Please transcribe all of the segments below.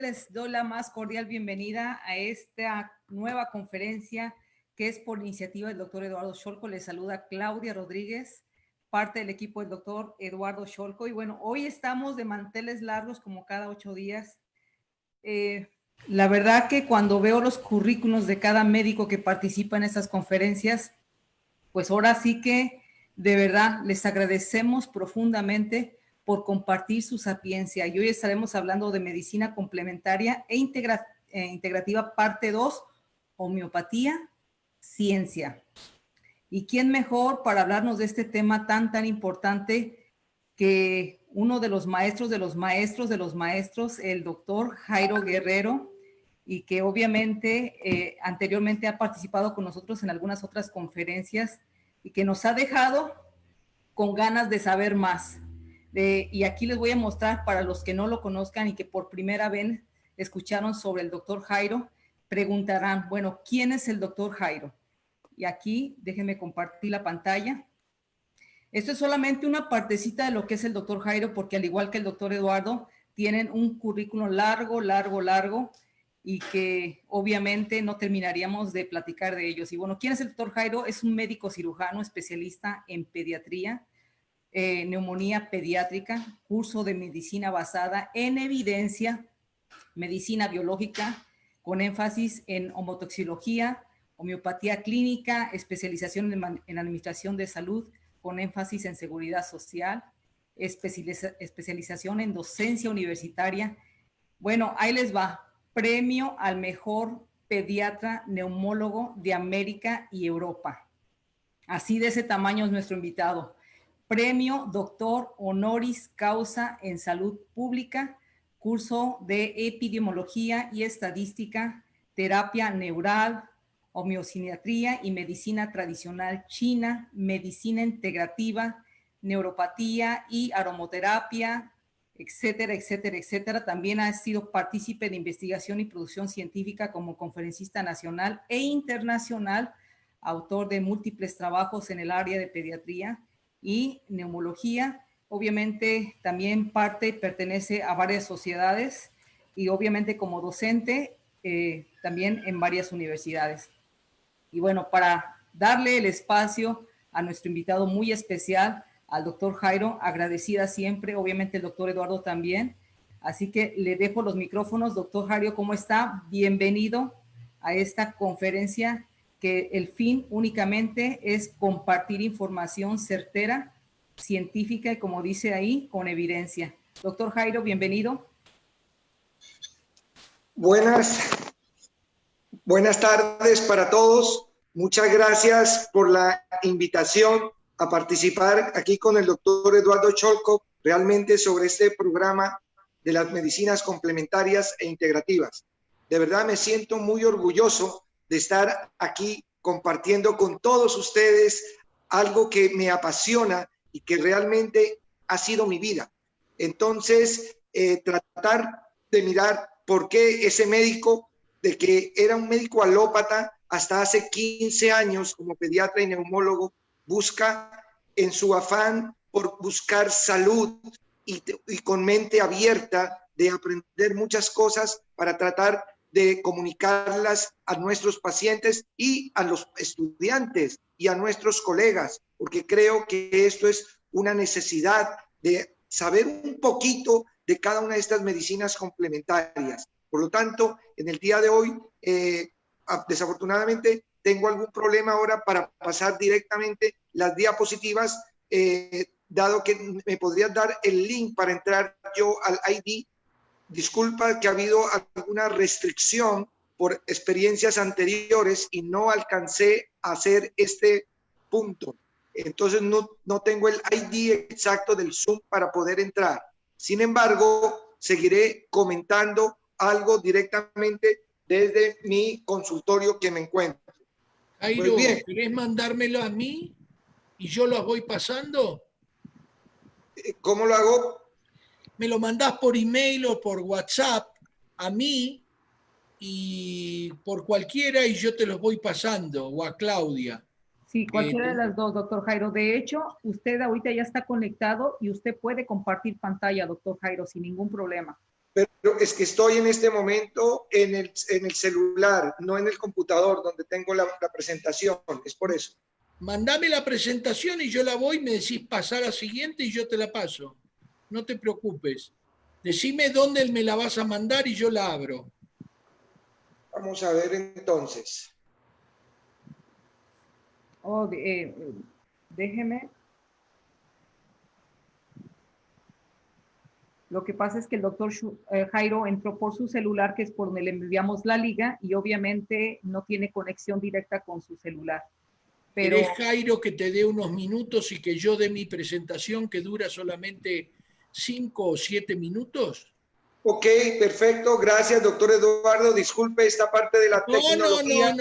Les doy la más cordial bienvenida a esta nueva conferencia que es por iniciativa del doctor Eduardo Scholco. Les saluda Claudia Rodríguez, parte del equipo del doctor Eduardo Scholco. Y bueno, hoy estamos de manteles largos como cada 8 días. La verdad que cuando veo los currículos de cada médico que participa en estas conferencias, pues ahora sí que de verdad les agradecemos profundamente por compartir su sapiencia. Y hoy estaremos hablando de medicina complementaria e integrativa parte 2, homeopatía, ciencia. ¿Y quién mejor para hablarnos de este tema tan importante que uno de los maestros, el doctor Jairo Guerrero, y que obviamente anteriormente ha participado con nosotros en algunas otras conferencias y que nos ha dejado con ganas de saber más? Y aquí les voy a mostrar para los que no lo conozcan y que por primera vez escucharon sobre el doctor Jairo, preguntarán, bueno, ¿quién es el doctor Jairo? Y aquí déjenme compartir la pantalla. Esto es solamente una partecita de lo que es el doctor Jairo, porque al igual que el doctor Eduardo, tienen un currículum largo y que obviamente no terminaríamos de platicar de ellos. Y bueno, ¿quién es el doctor Jairo? Es un médico cirujano especialista en pediatría, neumonía pediátrica, curso de medicina basada en evidencia, medicina biológica, con énfasis en homotoxicología, homeopatía clínica, especialización en administración de salud, con énfasis en seguridad social, especialización en docencia universitaria. Bueno, ahí les va. Premio al mejor pediatra neumólogo de América y Europa. Así de ese tamaño es nuestro invitado. Premio doctor honoris causa en salud pública, curso de epidemiología y estadística, terapia neural, homeopatía y medicina tradicional china, medicina integrativa, neuropatía y aromoterapia, etcétera, etcétera, etcétera. También ha sido partícipe de investigación y producción científica como conferencista nacional e internacional, autor de múltiples trabajos en el área de pediatría y neumología. Obviamente también pertenece a varias sociedades y obviamente como docente también en varias universidades. Y bueno, para darle el espacio a nuestro invitado muy especial, al doctor Jairo, agradecida siempre, obviamente el doctor Eduardo también. Así que le dejo los micrófonos. Doctor Jairo, ¿cómo está? Bienvenido a esta conferencia que el fin únicamente es compartir información certera, científica y, como dice ahí, con evidencia. Doctor Jairo, bienvenido. Buenas tardes para todos. Muchas gracias por la invitación a participar aquí con el doctor Eduardo Scholco, realmente sobre este programa de las medicinas complementarias e integrativas. De verdad me siento muy orgulloso de estar aquí compartiendo con todos ustedes algo que me apasiona y que realmente ha sido mi vida. Entonces, tratar de mirar por qué ese médico, de que era un médico alópata hasta hace 15 años como pediatra y neumólogo, busca en su afán por buscar salud y con mente abierta de aprender muchas cosas para tratar de comunicarlas a nuestros pacientes y a los estudiantes y a nuestros colegas, porque creo que esto es una necesidad de saber un poquito de cada una de estas medicinas complementarias. Por lo tanto, en el día de hoy, desafortunadamente, tengo algún problema ahora para pasar directamente las diapositivas, dado que me podrías dar el link para entrar yo al ID. Disculpa que ha habido alguna restricción por experiencias anteriores y no alcancé a hacer este punto. Entonces no tengo el ID exacto del Zoom para poder entrar. Sin embargo, seguiré comentando algo directamente desde mi consultorio que me encuentro. Jairo, pues bien, ¿querés mandármelo a mí y yo lo voy pasando? ¿Cómo lo hago? Me lo mandás por email o por WhatsApp a mí y por cualquiera y yo te los voy pasando, o a Claudia. Sí, cualquiera de las dos, doctor Jairo. De hecho, usted ahorita ya está conectado y usted puede compartir pantalla, doctor Jairo, sin ningún problema. Pero es que estoy en este momento en el celular, no en el computador donde tengo la presentación, es por eso. Mandame la presentación y yo la voy, me decís pasar a la siguiente y yo te la paso. No te preocupes. Decime dónde me la vas a mandar y yo la abro. Vamos a ver entonces. Oh, déjeme. Lo que pasa es que el doctor Jairo entró por su celular, que es por donde le enviamos la liga, y obviamente no tiene conexión directa con su celular. Pero ¿Querés, Jairo, que te dé unos minutos y que yo dé mi presentación que dura solamente 5 o 7 minutos? Ok, perfecto. Gracias, doctor Eduardo. Disculpe esta parte de la tecnología.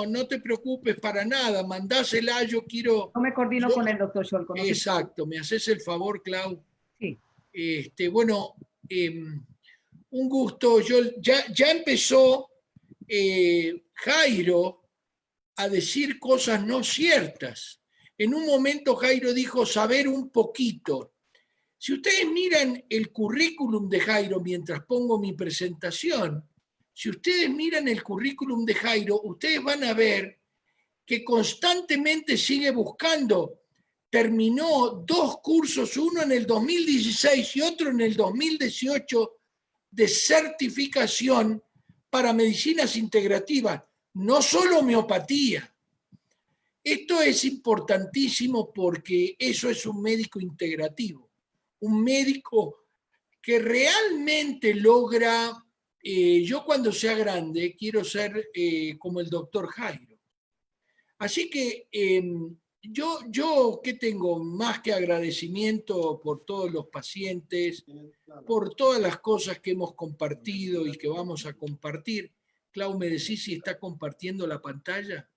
No te preocupes para nada. Mandásela, yo quiero... no me coordino con el doctor Scholko. No Exacto, me haces el favor, Clau. Sí. Bueno, un gusto. Ya empezó Jairo a decir cosas no ciertas. En un momento Jairo dijo saber un poquito. Si ustedes miran el currículum de Jairo mientras pongo mi presentación, si ustedes miran el currículum de Jairo, ustedes van a ver que constantemente sigue buscando. Terminó 2 cursos, uno en el 2016 y otro en el 2018, de certificación para medicinas integrativas, no solo homeopatía. Esto es importantísimo porque eso es un médico integrativo, un médico que realmente logra, yo cuando sea grande quiero ser como el doctor Jairo. Así que yo ¿qué tengo? Más que agradecimiento por todos los pacientes, por todas las cosas que hemos compartido y que vamos a compartir. Clau, ¿me decís si está compartiendo la pantalla?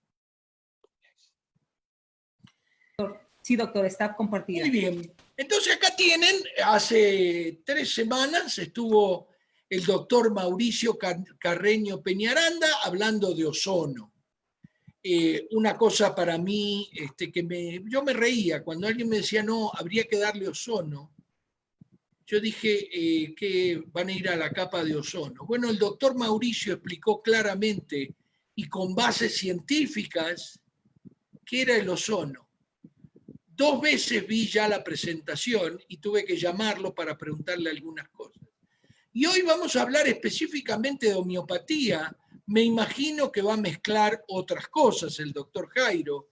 Sí, doctor, está compartida. Muy bien. Entonces acá tienen, hace 3 semanas estuvo el doctor Mauricio Carreño Peñaranda hablando de ozono. Una cosa para mí, yo me reía cuando alguien me decía, no, habría que darle ozono. Yo dije que van a ir a la capa de ozono. Bueno, el doctor Mauricio explicó claramente y con bases científicas qué era el ozono. 2 veces vi ya la presentación y tuve que llamarlo para preguntarle algunas cosas. Y hoy vamos a hablar específicamente de homeopatía. Me imagino que va a mezclar otras cosas el doctor Jairo.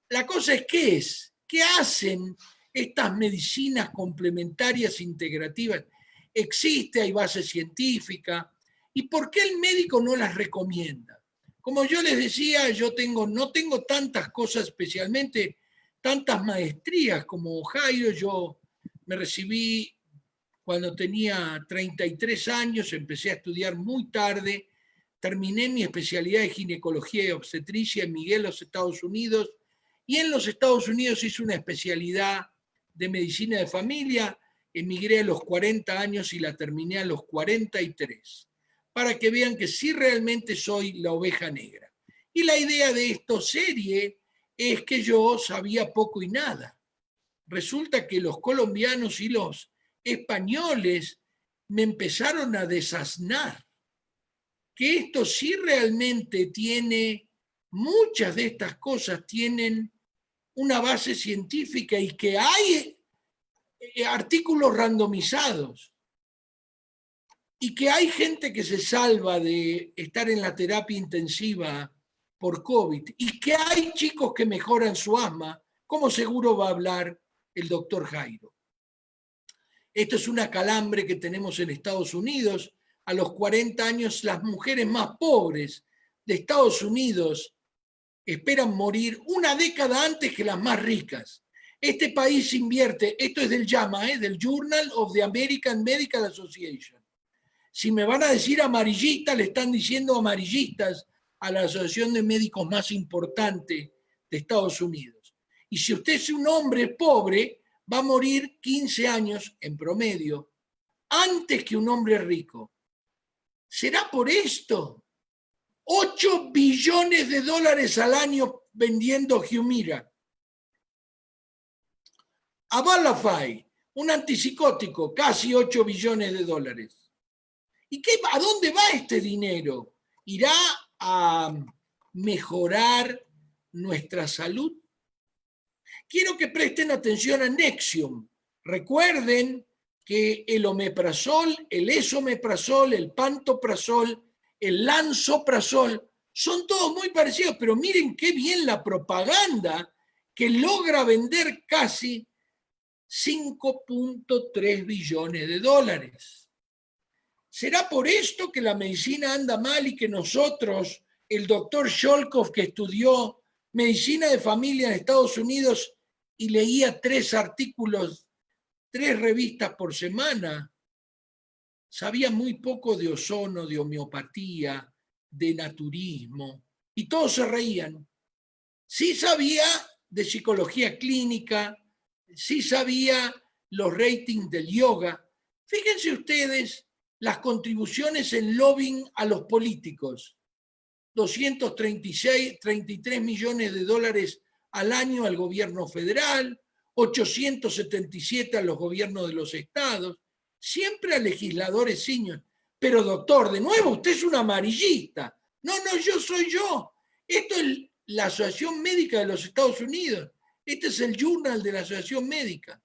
La cosa es, ¿qué es? ¿Qué hacen estas medicinas complementarias integrativas? ¿Existe? ¿Hay base científica? ¿Y por qué el médico no las recomienda? Como yo les decía, no tengo tantas cosas, especialmente tantas maestrías como Jairo. Yo me recibí cuando tenía 33 años, empecé a estudiar muy tarde, terminé mi especialidad de ginecología y obstetricia en Miguel, los Estados Unidos, y en los Estados Unidos hice una especialidad de medicina de familia, emigré a los 40 años y la terminé a los 43, para que vean que sí realmente soy la oveja negra. Y la idea de esta serie es que yo sabía poco y nada. Resulta que los colombianos y los españoles me empezaron a desasnar, que esto sí realmente tiene, muchas de estas cosas tienen una base científica y que hay artículos randomizados y que hay gente que se salva de estar en la terapia intensiva por COVID y que hay chicos que mejoran su asma, como seguro va a hablar el doctor Jairo. Esto es una calambre que tenemos en Estados Unidos. A los 40 años, las mujeres más pobres de Estados Unidos esperan morir una década antes que las más ricas. Este país invierte, esto es del JAMA, del Journal of the American Medical Association. Si me van a decir amarillistas, le están diciendo amarillistas a la asociación de médicos más importante de Estados Unidos. Y si usted es un hombre pobre, va a morir 15 años en promedio antes que un hombre rico. ¿Será por esto? 8 billones de dólares al año vendiendo Humira. Abilify, un antipsicótico, casi 8 billones de dólares. ¿Y a dónde va este dinero? ¿Irá a mejorar nuestra salud? Quiero que presten atención a Nexium. Recuerden que el omeprazol, el esomeprazol, el pantoprazol, el lansoprazol, son todos muy parecidos, pero miren qué bien la propaganda que logra vender casi 5.3 billones de dólares. ¿Será por esto que la medicina anda mal y que nosotros, el doctor Sholkov, que estudió medicina de familia en Estados Unidos y leía 3 artículos, 3 revistas por semana, sabía muy poco de ozono, de homeopatía, de naturismo, y todos se reían? Sí sabía de psicología clínica, sí sabía los ratings del yoga. Fíjense ustedes las contribuciones en lobbying a los políticos. 233 millones de dólares al año al gobierno federal, 877 a los gobiernos de los estados, siempre a legisladores senior. Pero doctor, de nuevo, usted es un amarillista. No, yo soy yo. Esto es la Asociación Médica de los Estados Unidos. Este es el journal de la Asociación Médica.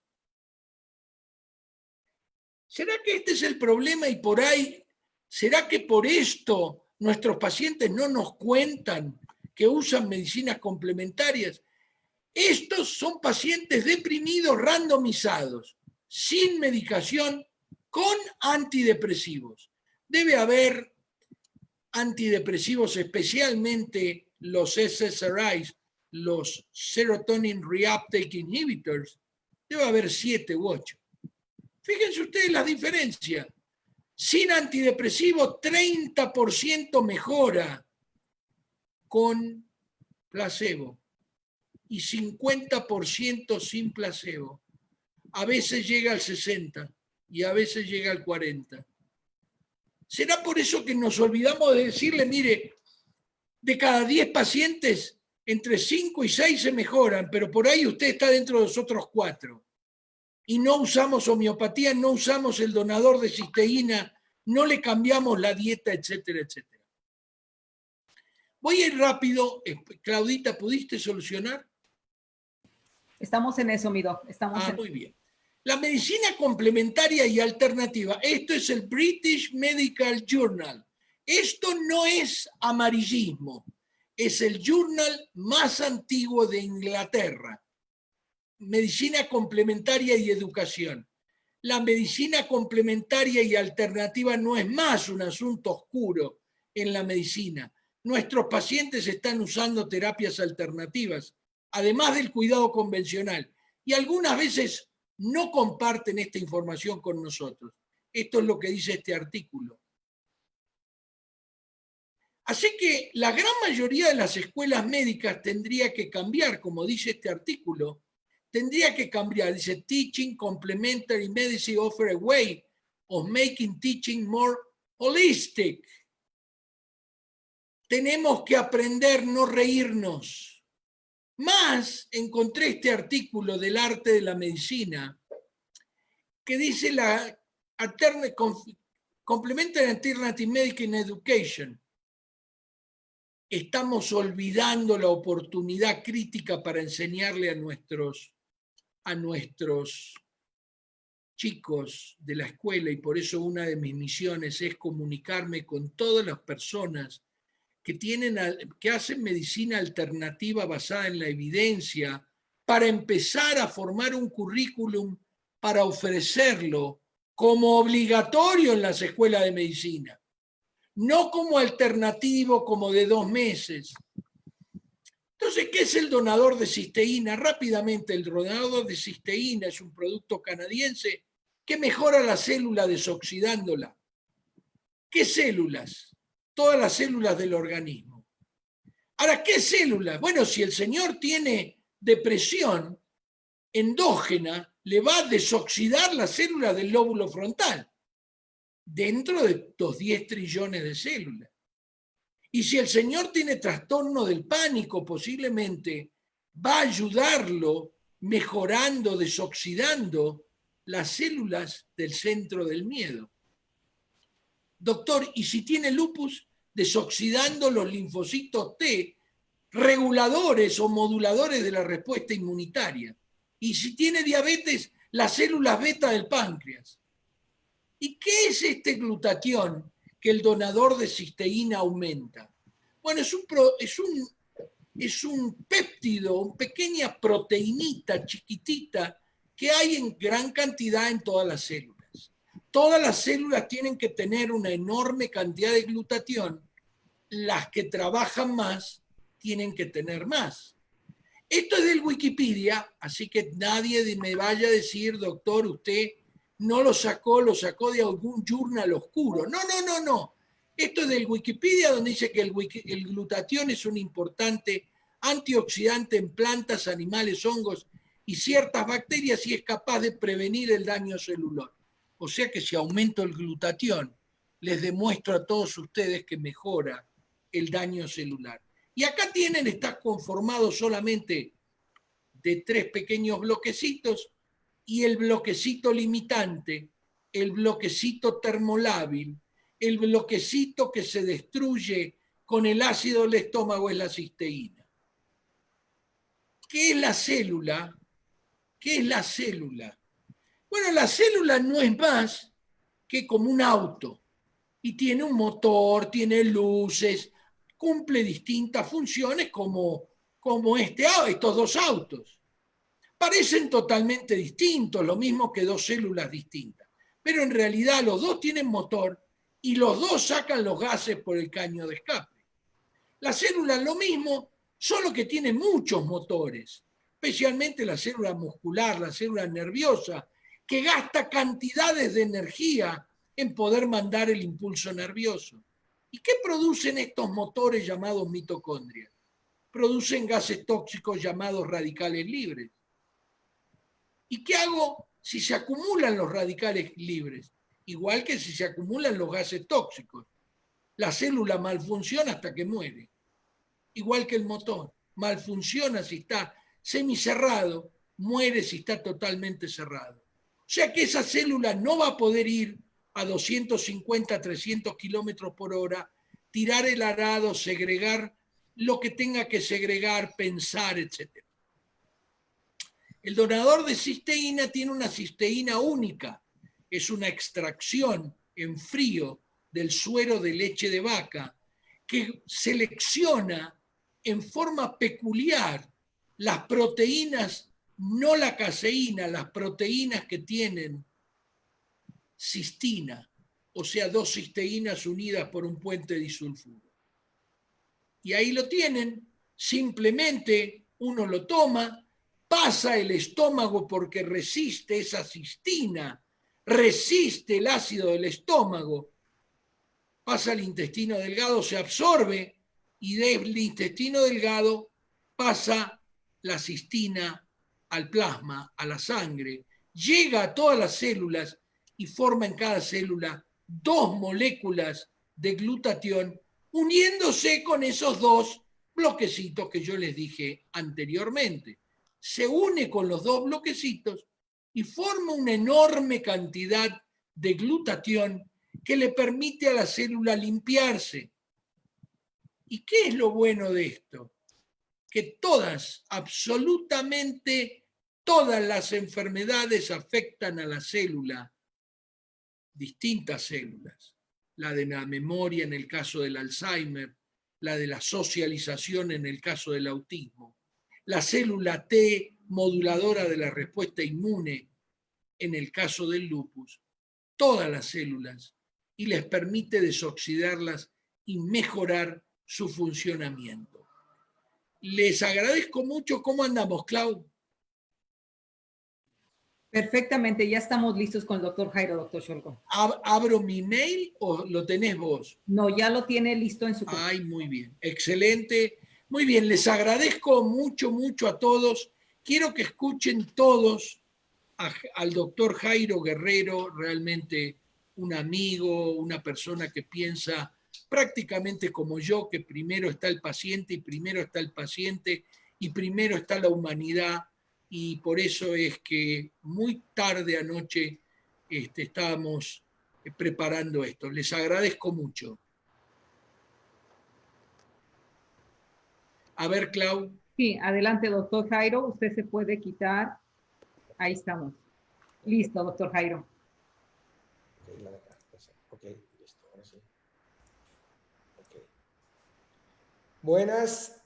¿Será que este es el problema y por ahí, será que por esto nuestros pacientes no nos cuentan que usan medicinas complementarias? Estos son pacientes deprimidos randomizados, sin medicación, con antidepresivos. Debe haber antidepresivos, especialmente los SSRIs, los Serotonin Reuptake Inhibitors, debe haber 7 u 8. Fíjense ustedes la diferencia. Sin antidepresivo, 30% mejora con placebo y 50% sin placebo. A veces llega al 60% y a veces llega al 40%. ¿Será por eso que nos olvidamos de decirle, mire, de cada 10 pacientes, entre 5 y 6 se mejoran, pero por ahí usted está dentro de los otros 4? Y no usamos homeopatía, no usamos el donador de cisteína, no le cambiamos la dieta, etcétera, etcétera. Voy a ir rápido. Claudita, ¿pudiste solucionar? Estamos en eso, mi doc. Muy bien. La medicina complementaria y alternativa. Esto es el British Medical Journal. Esto no es amarillismo. Es el journal más antiguo de Inglaterra. Medicina complementaria y educación. La medicina complementaria y alternativa no es más un asunto oscuro en la medicina. Nuestros pacientes están usando terapias alternativas, además del cuidado convencional, y algunas veces no comparten esta información con nosotros. Esto es lo que dice este artículo. Así que la gran mayoría de las escuelas médicas tendría que cambiar, como dice este artículo, tendría que cambiar. Dice, Teaching Complementary Medicine offer a way of making teaching more holistic. Tenemos que aprender no reírnos. Más encontré este artículo del arte de la medicina que dice la Complementary Alternative Medical Education. Estamos olvidando la oportunidad crítica para enseñarle a nuestros chicos de la escuela, y por eso una de mis misiones es comunicarme con todas las personas que hacen medicina alternativa basada en la evidencia, para empezar a formar un currículum para ofrecerlo como obligatorio en las escuelas de medicina, no como alternativo, como de 2 meses. Entonces, ¿qué es el donador de cisteína? Rápidamente, el donador de cisteína es un producto canadiense que mejora la célula desoxidándola. ¿Qué células? Todas las células del organismo. Ahora, ¿qué células? Bueno, si el señor tiene depresión endógena, le va a desoxidar las células del lóbulo frontal, dentro de los 10 trillones de células. Y si el señor tiene trastorno del pánico, posiblemente va a ayudarlo mejorando, desoxidando las células del centro del miedo. Doctor, y si tiene lupus, desoxidando los linfocitos T, reguladores o moduladores de la respuesta inmunitaria. Y si tiene diabetes, las células beta del páncreas. ¿Y qué es este glutatión que el donador de cisteína aumenta? Bueno, es un péptido, una pequeña proteinita chiquitita que hay en gran cantidad en todas las células. Todas las células tienen que tener una enorme cantidad de glutatión. Las que trabajan más tienen que tener más. Esto es del Wikipedia, así que nadie me vaya a decir, doctor, usted no lo sacó de algún journal oscuro. No. Esto es del Wikipedia, donde dice que el glutatión es un importante antioxidante en plantas, animales, hongos y ciertas bacterias y es capaz de prevenir el daño celular. O sea que si aumento el glutatión, les demuestro a todos ustedes que mejora el daño celular. Y acá tienen, está conformado solamente de 3 pequeños bloquecitos y el bloquecito limitante, el bloquecito termolábil, el bloquecito que se destruye con el ácido del estómago es la cisteína. ¿Qué es la célula? ¿Qué es la célula? Bueno, la célula no es más que como un auto y tiene un motor, tiene luces, cumple distintas funciones como estos 2 autos. Parecen totalmente distintos, lo mismo que 2 células distintas, pero en realidad los 2 tienen motor y los 2 sacan los gases por el caño de escape. La célula es lo mismo, solo que tiene muchos motores, especialmente la célula muscular, la célula nerviosa, que gasta cantidades de energía en poder mandar el impulso nervioso. ¿Y qué producen estos motores llamados mitocondrias? Producen gases tóxicos llamados radicales libres. ¿Y qué hago si se acumulan los radicales libres? Igual que si se acumulan los gases tóxicos. La célula malfunciona hasta que muere. Igual que el motor. Malfunciona si está semicerrado, muere si está totalmente cerrado. O sea que esa célula no va a poder ir a 250, 300 kilómetros por hora, tirar el arado, segregar lo que tenga que segregar, pensar, etc. El donador de cisteína tiene una cisteína única. Es una extracción en frío del suero de leche de vaca que selecciona en forma peculiar las proteínas, no la caseína, las proteínas que tienen cistina, o sea, 2 cisteínas unidas por un puente disulfuro. Y ahí lo tienen, simplemente uno lo toma, pasa el estómago porque resiste esa cistina, resiste el ácido del estómago, pasa al intestino delgado, se absorbe y del intestino delgado pasa la cistina al plasma, a la sangre, llega a todas las células y forma en cada célula 2 moléculas de glutatión uniéndose con esos 2 bloquecitos que yo les dije anteriormente. Se une con los 2 bloquecitos y forma una enorme cantidad de glutatión que le permite a la célula limpiarse. ¿Y qué es lo bueno de esto? Que todas, absolutamente todas las enfermedades afectan a la célula, distintas células. La de la memoria en el caso del Alzheimer, la de la socialización en el caso del autismo, la célula T moduladora de la respuesta inmune en el caso del lupus, todas las células, y les permite desoxidarlas y mejorar su funcionamiento. Les agradezco mucho. ¿Cómo andamos, Clau? Perfectamente, ya estamos listos con el doctor Jairo, doctor Scholko. ¿Abro mi mail o lo tenés vos? No, ya lo tiene listo en su computadora. Ay, muy bien, excelente. Muy bien, les agradezco mucho a todos. Quiero que escuchen todos al doctor Jairo Guerrero, realmente un amigo, una persona que piensa prácticamente como yo, que primero está el paciente y primero está el paciente y primero está la humanidad, y por eso es que muy tarde anoche estábamos preparando esto. Les agradezco mucho. A ver, Clau. Sí, adelante, doctor Jairo. Usted se puede quitar. Ahí estamos. Listo, doctor Jairo. Ok, listo, ahora sí. Okay. Buenas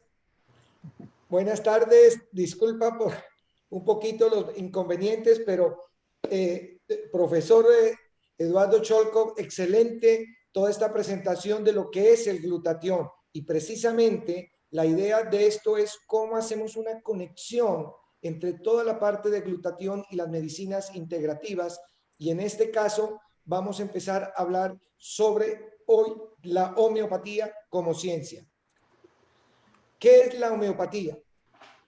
tardes. Disculpa por un poquito los inconvenientes, pero profesor Eduardo Cholkov, excelente toda esta presentación de lo que es el glutatión. Y precisamente la idea de esto es cómo hacemos una conexión entre toda la parte de glutatión y las medicinas integrativas. Y en este caso vamos a empezar a hablar sobre hoy la homeopatía como ciencia. ¿Qué es la homeopatía?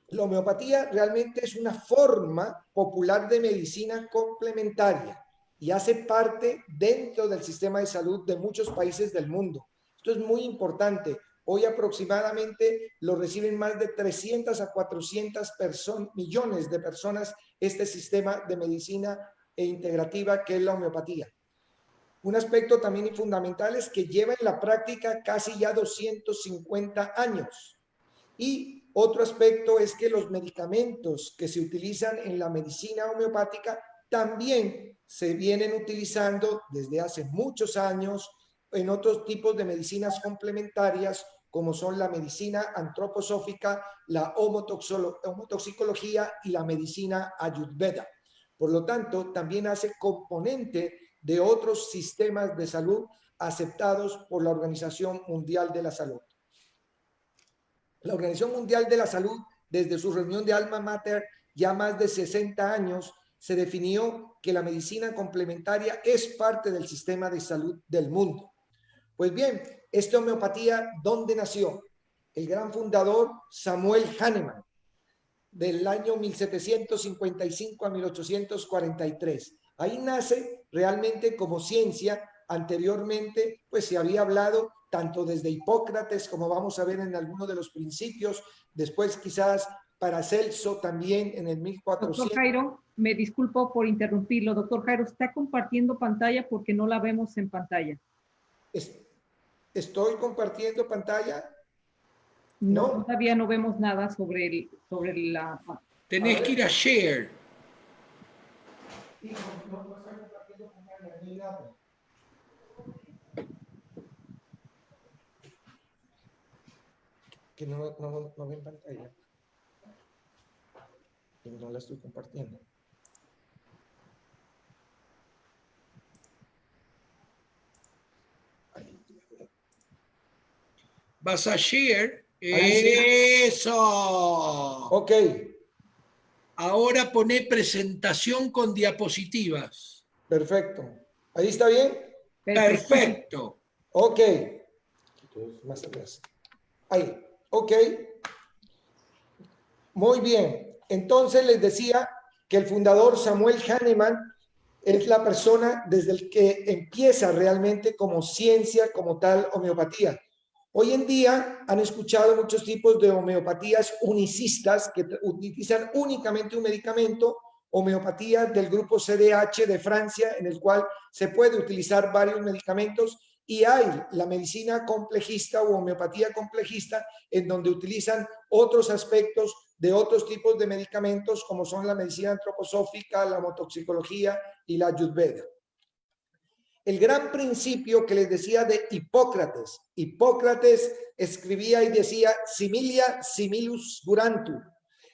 La homeopatía realmente es una forma popular de medicina complementaria y hace parte dentro del sistema de salud de muchos países del mundo. Esto es muy importante. Hoy aproximadamente lo reciben más de 300 a 400 millones de personas este sistema de medicina integrativa que es la homeopatía. Un aspecto también fundamental es que lleva en la práctica casi ya 250 años. Y otro aspecto es que los medicamentos que se utilizan en la medicina homeopática también se vienen utilizando desde hace muchos años en otros tipos de medicinas complementarias, como son la medicina antroposófica, la homotoxicología y la medicina ayurveda. Por lo tanto, también hace componente de otros sistemas de salud aceptados por la Organización Mundial de la Salud. La Organización Mundial de la Salud, desde su reunión de Alma Mater, ya más de 60 años, se definió que la medicina complementaria es parte del sistema de salud del mundo. Pues bien, esta homeopatía, ¿dónde nació? El gran fundador Samuel Hahnemann, del año 1755 a 1843. Ahí nace realmente como ciencia. Anteriormente, pues se había hablado tanto desde Hipócrates, como vamos a ver en alguno de los principios, después quizás Paracelso también en el 1400. Doctor Jairo, me disculpo por interrumpirlo. Doctor Jairo, ¿está compartiendo pantalla? Porque no la vemos en pantalla. ¿Estoy compartiendo pantalla? No, todavía no vemos nada sobre la... Tenés que ir a share. Que no ven pantalla. Y no la estoy compartiendo. Vas a share. Ahí ¡Eso! Ok. Ahora poné presentación con diapositivas. Perfecto. ¿Ahí está bien? Perfecto. Ok. Más atrás. Ahí. Ok. Muy bien. Entonces les decía que el fundador Samuel Hahnemann es la persona desde el que empieza realmente como ciencia, como tal, homeopatía. Hoy en día han escuchado muchos tipos de homeopatías unicistas que utilizan únicamente un medicamento, homeopatía del grupo CDH de Francia, en el cual se puede utilizar varios medicamentos, y hay la medicina complejista o homeopatía complejista, en donde utilizan otros aspectos de otros tipos de medicamentos, como son la medicina antroposófica, la homotoxicología y la ayurveda. El gran principio que les decía de Hipócrates. Hipócrates escribía y decía similia similus curantur.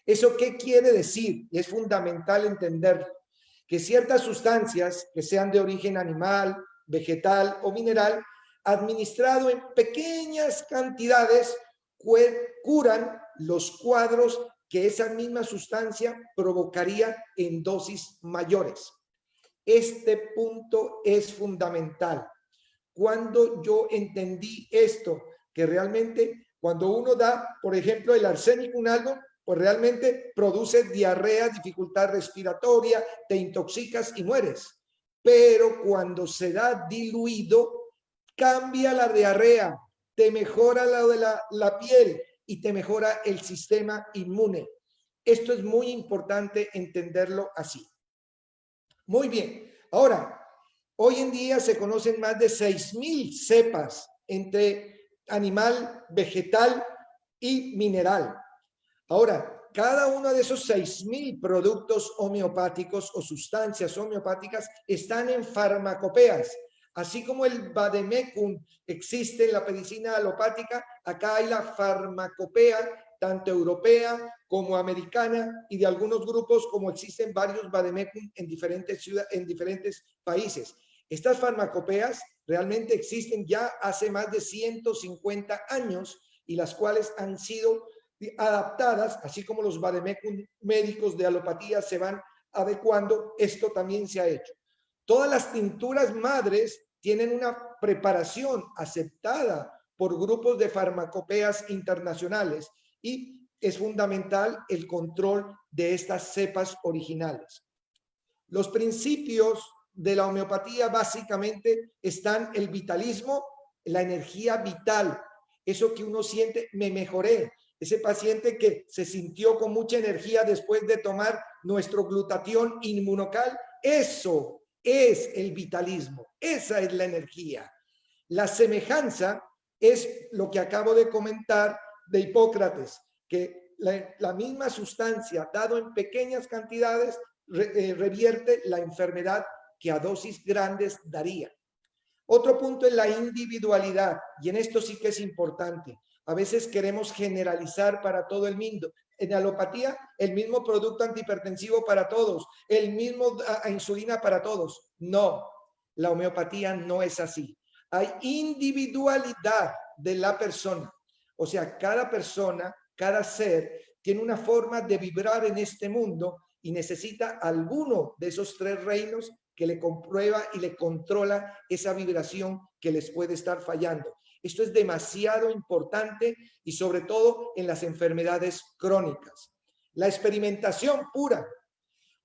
¿Eso qué quiere decir? Y es fundamental entenderlo. Que ciertas sustancias que sean de origen animal, vegetal o mineral, administrado en pequeñas cantidades, curan los cuadros que esa misma sustancia provocaría en dosis mayores. Este punto es fundamental. Cuando yo entendí esto, que realmente cuando uno da, por ejemplo, el arsénico en algo, pues realmente produce diarrea, dificultad respiratoria, te intoxicas y mueres. Pero cuando se da diluido, cambia la diarrea, te mejora la de la piel y te mejora el sistema inmune. Esto es muy importante entenderlo así. Muy bien. Ahora, Hoy en día se conocen más de 6.000 cepas entre animal, vegetal y mineral. Ahora, cada uno de esos 6.000 productos homeopáticos o sustancias homeopáticas están en farmacopeas. Así como el vademecum existe en la medicina alopática, acá hay la farmacopea, tanto europea como americana, y de algunos grupos, como existen varios vademecum en diferentes ciudades, en diferentes países. Estas farmacopeas realmente existen ya hace más de 150 años y las cuales han sido adaptadas, así como los vademecum médicos de alopatía se van adecuando, esto también se ha hecho. Todas las tinturas madres tienen una preparación aceptada por grupos de farmacopeas internacionales y es fundamental el control de estas cepas originales. Los principios de la homeopatía básicamente están el vitalismo, la energía vital, eso que uno siente, me mejoré. Ese paciente que se sintió con mucha energía después de tomar nuestro glutatión inmunocal, eso es el vitalismo, esa es la energía. La semejanza es lo que acabo de comentar de Hipócrates, que la misma sustancia, dado en pequeñas cantidades, revierte la enfermedad que a dosis grandes daría. Otro punto es la individualidad, y en esto sí que es importante. A veces queremos generalizar para todo el mundo. En alopatía, el mismo producto antihipertensivo para todos, el mismo insulina para todos. No, la homeopatía no es así. Hay individualidad de la persona. O sea, cada persona, cada ser, tiene una forma de vibrar en este mundo y necesita alguno de esos tres reinos que le comprueba y le controla esa vibración que les puede estar fallando. Esto es demasiado importante y sobre todo en las enfermedades crónicas. La experimentación pura.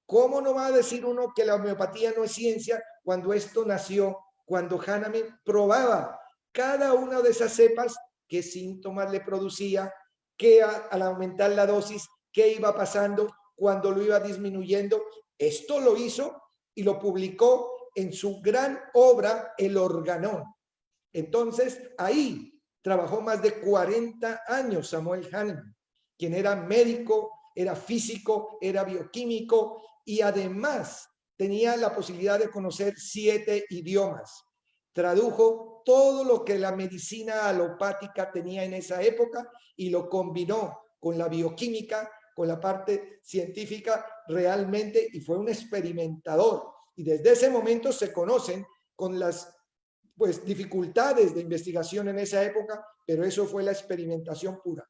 ¿Cómo no va a decir uno que la homeopatía no es ciencia cuando esto nació, cuando Hahnemann probaba cada una de esas cepas, qué síntomas le producía, qué al aumentar la dosis, qué iba pasando, cuando lo iba disminuyendo? Esto lo hizo y lo publicó en su gran obra, El Organón. Entonces, ahí trabajó más de 40 años Samuel Hahnemann, quien era médico, era físico, era bioquímico y además tenía la posibilidad de conocer 7 idiomas. Tradujo todo lo que la medicina alopática tenía en esa época y lo combinó con la bioquímica, con la parte científica realmente, y fue un experimentador. Y desde ese momento se conocen con las dificultades de investigación en esa época, pero eso fue la experimentación pura.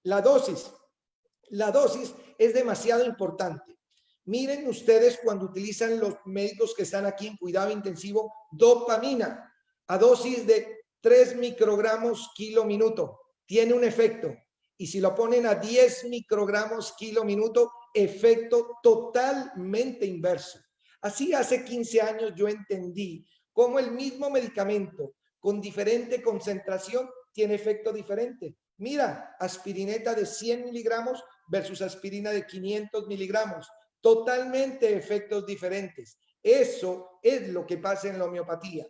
La dosis es demasiado importante. Miren ustedes cuando utilizan los médicos que están aquí en cuidado intensivo dopamina a dosis de 3 microgramos kilo minuto, tiene un efecto. Y si lo ponen a 10 microgramos kilo minuto, efecto totalmente inverso. Así hace 15 años yo entendí cómo el mismo medicamento con diferente concentración tiene efecto diferente. Mira, aspirineta de 100 miligramos versus aspirina de 500 miligramos. Totalmente efectos diferentes. Eso es lo que pasa en la homeopatía.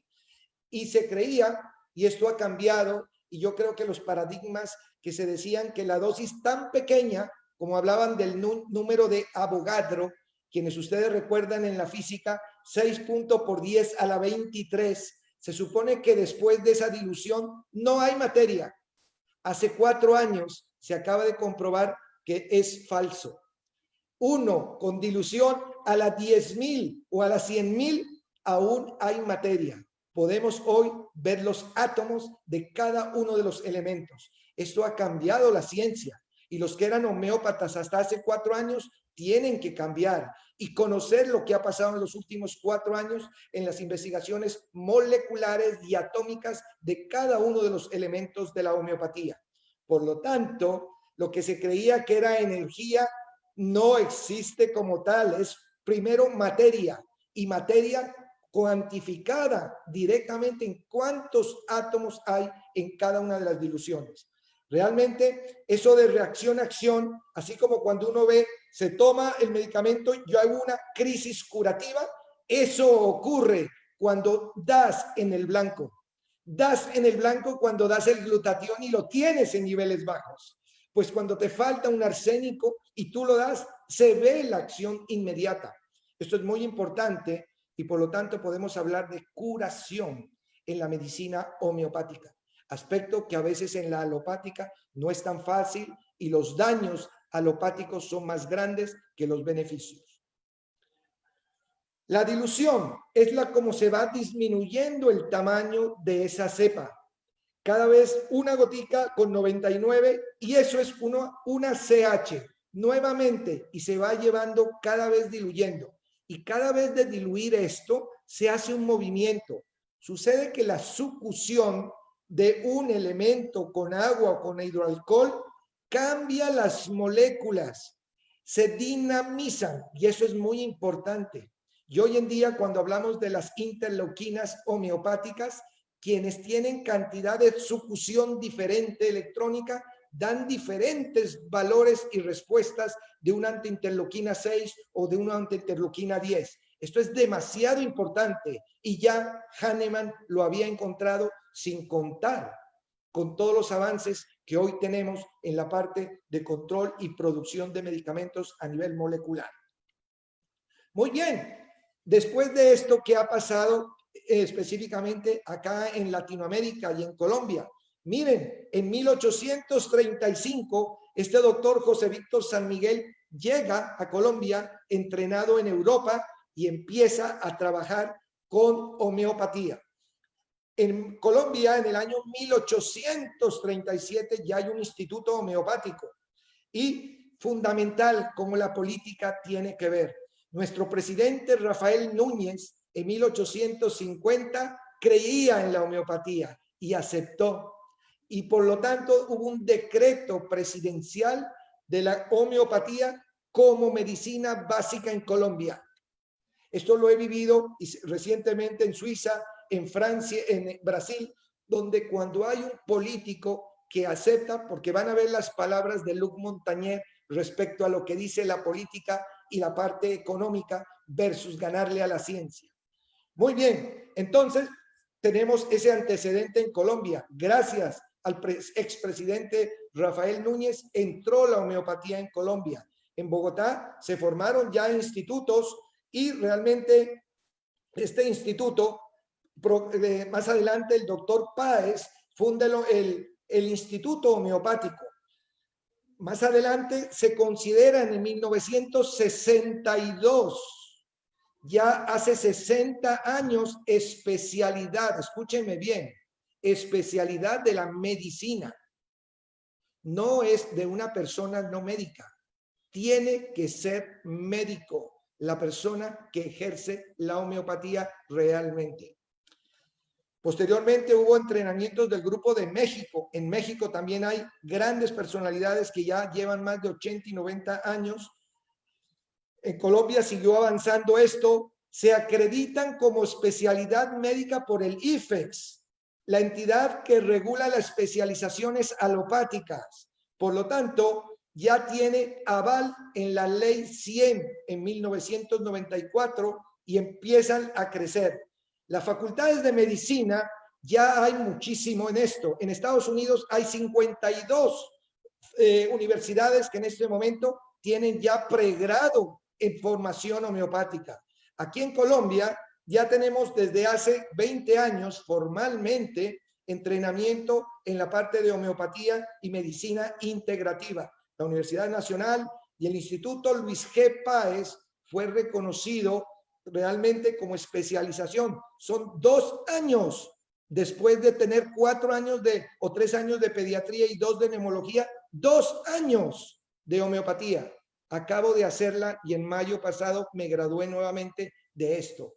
Y se creía, y esto ha cambiado, y yo creo que los paradigmas que se decían que la dosis tan pequeña, como hablaban del número de Avogadro, quienes ustedes recuerdan en la física, 6 por 10 a la 23, se supone que después de esa dilución no hay materia. Hace 4 años se acaba de comprobar que es falso. Uno, con dilución a las 10.000 o a las 100.000, aún hay materia. Podemos hoy ver los átomos de cada uno de los elementos. Esto ha cambiado la ciencia y los que eran homeópatas hasta hace 4 años tienen que cambiar y conocer lo que ha pasado en los últimos 4 años en las investigaciones moleculares y atómicas de cada uno de los elementos de la homeopatía. Por lo tanto, lo que se creía que era energía no existe como tal, es primero materia y materia cuantificada directamente en cuántos átomos hay en cada una de las diluciones. Realmente eso de reacción a acción, así como cuando uno ve, se toma el medicamento, yo hago una crisis curativa, eso ocurre cuando das en el blanco. Das en el blanco cuando das el glutatión y lo tienes en niveles bajos. Pues cuando te falta un arsénico y tú lo das, se ve la acción inmediata. Esto es muy importante y por lo tanto podemos hablar de curación en la medicina homeopática. Aspecto que a veces en la alopática no es tan fácil y los daños alopáticos son más grandes que los beneficios. La dilución es la como se va disminuyendo el tamaño de esa cepa. Cada vez una gotica con 99 y eso es una CH nuevamente y se va llevando cada vez diluyendo. Y cada vez de diluir esto se hace un movimiento. Sucede que la sucusión de un elemento con agua o con hidroalcohol cambia las moléculas, se dinamizan y eso es muy importante. Y hoy en día cuando hablamos de las interleuquinas homeopáticas, quienes tienen cantidad de sucusión diferente electrónica dan diferentes valores y respuestas de una antiinterleuquina 6 o de una antiinterleuquina 10. Esto es demasiado importante y ya Hahnemann lo había encontrado sin contar con todos los avances que hoy tenemos en la parte de control y producción de medicamentos a nivel molecular. Muy bien, después de esto, ¿qué ha pasado específicamente acá en Latinoamérica y en Colombia? Miren, en 1835, este doctor José Víctor San Miguel llega a Colombia entrenado en Europa y empieza a trabajar con homeopatía. En Colombia, en el año 1837, ya hay un instituto homeopático y fundamental como la política tiene que ver. Nuestro presidente Rafael Núñez en 1850 creía en la homeopatía y aceptó. Y por lo tanto hubo un decreto presidencial de la homeopatía como medicina básica en Colombia. Esto lo he vivido recientemente en Suiza, en Francia, en Brasil, donde cuando hay un político que acepta, porque van a ver las palabras de Luc Montagnier respecto a lo que dice la política y la parte económica versus ganarle a la ciencia. Muy bien, entonces tenemos ese antecedente en Colombia. Gracias al expresidente Rafael Núñez entró la homeopatía en Colombia. En Bogotá se formaron ya institutos y realmente este instituto, más adelante el doctor Páez funda el Instituto Homeopático. Más adelante se considera en 1962, ya hace 60 años, especialidad, escúchenme bien, especialidad de la medicina. No es de una persona no médica. Tiene que ser médico la persona que ejerce la homeopatía realmente. Posteriormente hubo entrenamientos del Grupo de México. En México también hay grandes personalidades que ya llevan más de 80 y 90 años. En Colombia siguió avanzando esto. Se acreditan como especialidad médica por el IFEX, la entidad que regula las especializaciones alopáticas. Por lo tanto, ya tiene aval en la Ley 100 en 1994 y empiezan a crecer. Las facultades de medicina, ya hay muchísimo en esto. En Estados Unidos hay 52 universidades que en este momento tienen ya pregrado en formación homeopática. Aquí en Colombia ya tenemos desde hace 20 años formalmente entrenamiento en la parte de homeopatía y medicina integrativa. La Universidad Nacional y el Instituto Luis G. Páez fue reconocido realmente como especialización. Son 2 años después de tener 4 años o 3 años de pediatría y 2 de neumología, 2 años de homeopatía. Acabo de hacerla y en mayo pasado me gradué nuevamente de esto.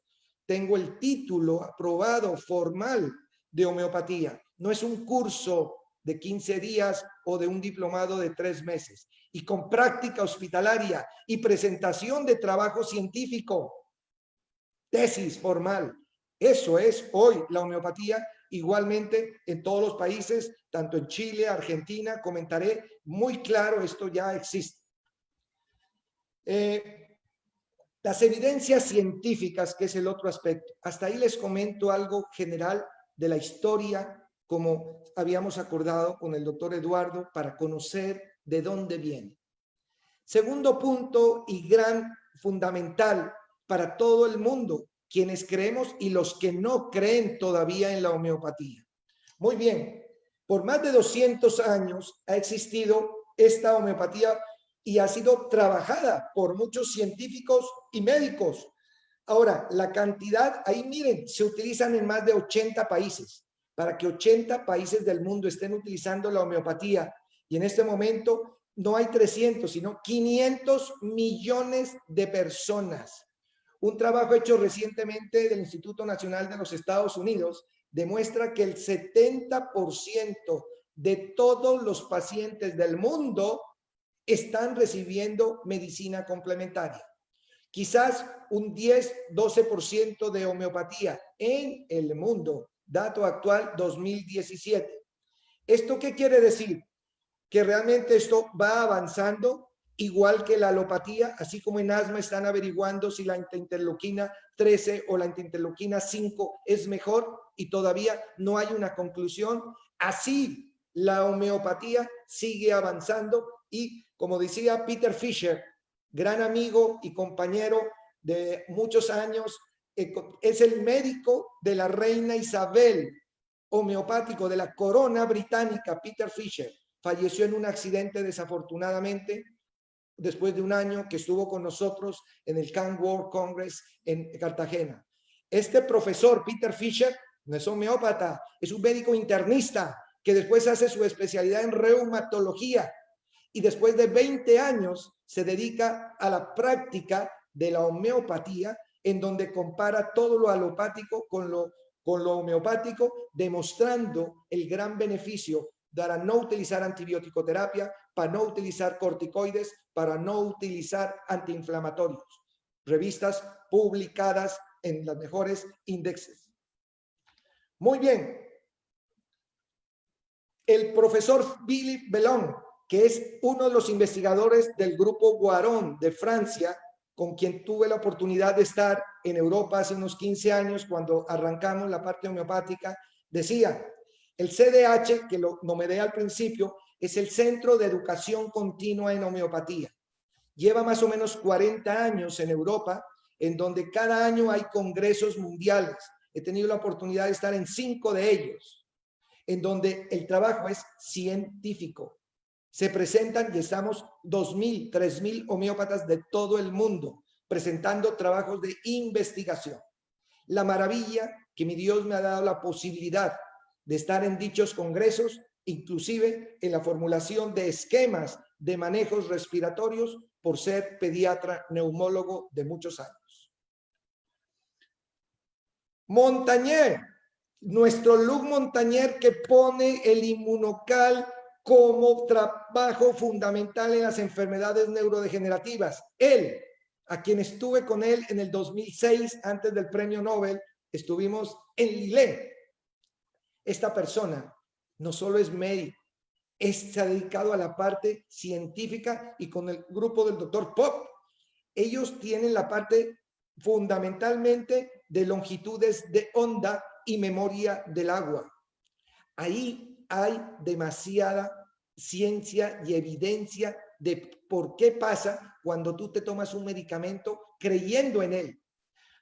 Tengo el título aprobado formal de homeopatía. No es un curso de 15 días o de un diplomado de 3 meses. Y con práctica hospitalaria y presentación de trabajo científico. Tesis formal. Eso es hoy la homeopatía, igualmente en todos los países, tanto en Chile, Argentina, comentaré muy claro, esto ya existe. Las evidencias científicas, que es el otro aspecto. Hasta ahí les comento algo general de la historia, como habíamos acordado con el doctor Eduardo, para conocer de dónde viene. Segundo punto y gran fundamental para todo el mundo, quienes creemos y los que no creen todavía en la homeopatía. Muy bien, por más de 200 años ha existido esta homeopatía y ha sido trabajada por muchos científicos y médicos. Ahora, la cantidad, ahí miren, se utilizan en más de 80 países. Para que 80 países del mundo estén utilizando la homeopatía, y en este momento no hay 300, sino 500 millones de personas. Un trabajo hecho recientemente del Instituto Nacional de los Estados Unidos demuestra que el 70% de todos los pacientes del mundo están recibiendo medicina complementaria. Quizás un 10-12% de homeopatía en el mundo, dato actual 2017. ¿Esto qué quiere decir? Que realmente esto va avanzando, igual que la alopatía, así como en asma están averiguando si la interleuquina 13 o la interleuquina 5 es mejor y todavía no hay una conclusión. Así la homeopatía sigue avanzando y, como decía Peter Fisher, gran amigo y compañero de muchos años, es el médico de la reina Isabel, homeopático de la corona británica. Peter Fisher falleció en un accidente, desafortunadamente, después de un año que estuvo con nosotros en el Can World Congress en Cartagena. Este profesor, Peter Fisher, no es homeópata, es un médico internista que después hace su especialidad en reumatología y después de 20 años se dedica a la práctica de la homeopatía, en donde compara todo lo alopático con lo homeopático, demostrando el gran beneficio para no utilizar antibiótico-terapia, para no utilizar corticoides, para no utilizar antiinflamatorios. Revistas publicadas en los mejores índices. Muy bien. El profesor Philippe Bellon, que es uno de los investigadores del grupo Guaron de Francia, con quien tuve la oportunidad de estar en Europa hace unos 15 años cuando arrancamos la parte homeopática, decía, el CDH, que lo nombré al principio, es el Centro de Educación Continua en Homeopatía. Lleva más o menos 40 años en Europa, en donde cada año hay congresos mundiales. He tenido la oportunidad de estar en 5 de ellos, en donde el trabajo es científico. Se presentan y estamos 2.000, 3.000 homeópatas de todo el mundo presentando trabajos de investigación. La maravilla que mi Dios me ha dado la posibilidad de estar en dichos congresos, inclusive en la formulación de esquemas de manejos respiratorios por ser pediatra neumólogo de muchos años. Montagnier, nuestro Luc Montagnier, que pone el inmunocal como trabajo fundamental en las enfermedades neurodegenerativas. Él, a quien estuve con él en el 2006, antes del premio Nobel, estuvimos en Lille. Esta persona no solo es médico, se ha dedicado a la parte científica y con el grupo del doctor Pop. Ellos tienen la parte fundamentalmente de longitudes de onda y memoria del agua. Ahí hay demasiada ciencia y evidencia de por qué pasa cuando tú te tomas un medicamento creyendo en él.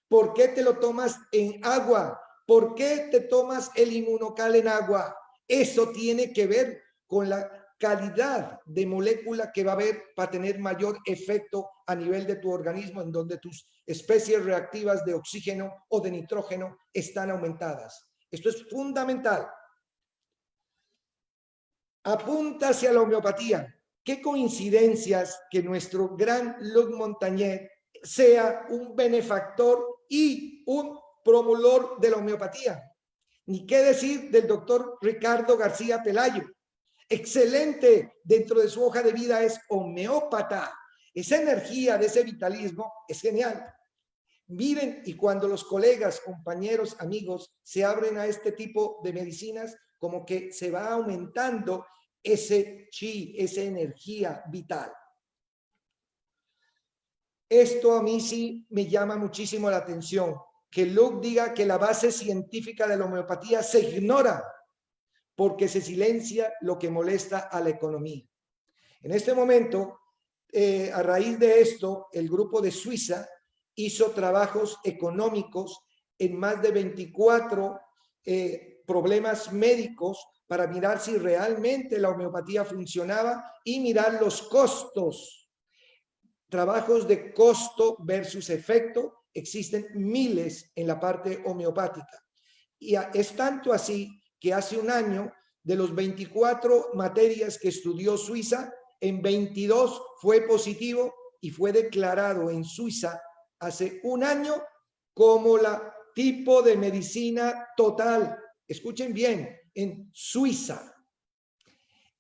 ¿Por qué te lo tomas en agua? ¿Por qué te tomas el inmunocal en agua? Eso tiene que ver con la calidad de molécula que va a haber para tener mayor efecto a nivel de tu organismo, en donde tus especies reactivas de oxígeno o de nitrógeno están aumentadas. Esto es fundamental. Apunta hacia la homeopatía. Qué coincidencias que nuestro gran Luc Montagnier sea un benefactor y un promotor de la homeopatía. Ni qué decir del doctor Ricardo García Pelayo. Excelente, dentro de su hoja de vida es homeópata. Esa energía de ese vitalismo es genial. Miren, y cuando los colegas, compañeros, amigos se abren a este tipo de medicinas, como que se va aumentando ese chi, esa energía vital. Esto a mí sí me llama muchísimo la atención, que Luke diga que la base científica de la homeopatía se ignora porque se silencia lo que molesta a la economía. En este momento, a raíz de esto, el grupo de Suiza hizo trabajos económicos en más de 24 problemas médicos para mirar si realmente la homeopatía funcionaba y mirar los costos. Trabajos de costo versus efecto, existen miles en la parte homeopática. Y es tanto así que hace un año, de los 24 materias que estudió Suiza, en 22 fue positivo y fue declarado en Suiza hace un año como la tipo de medicina total. Escuchen bien, en Suiza.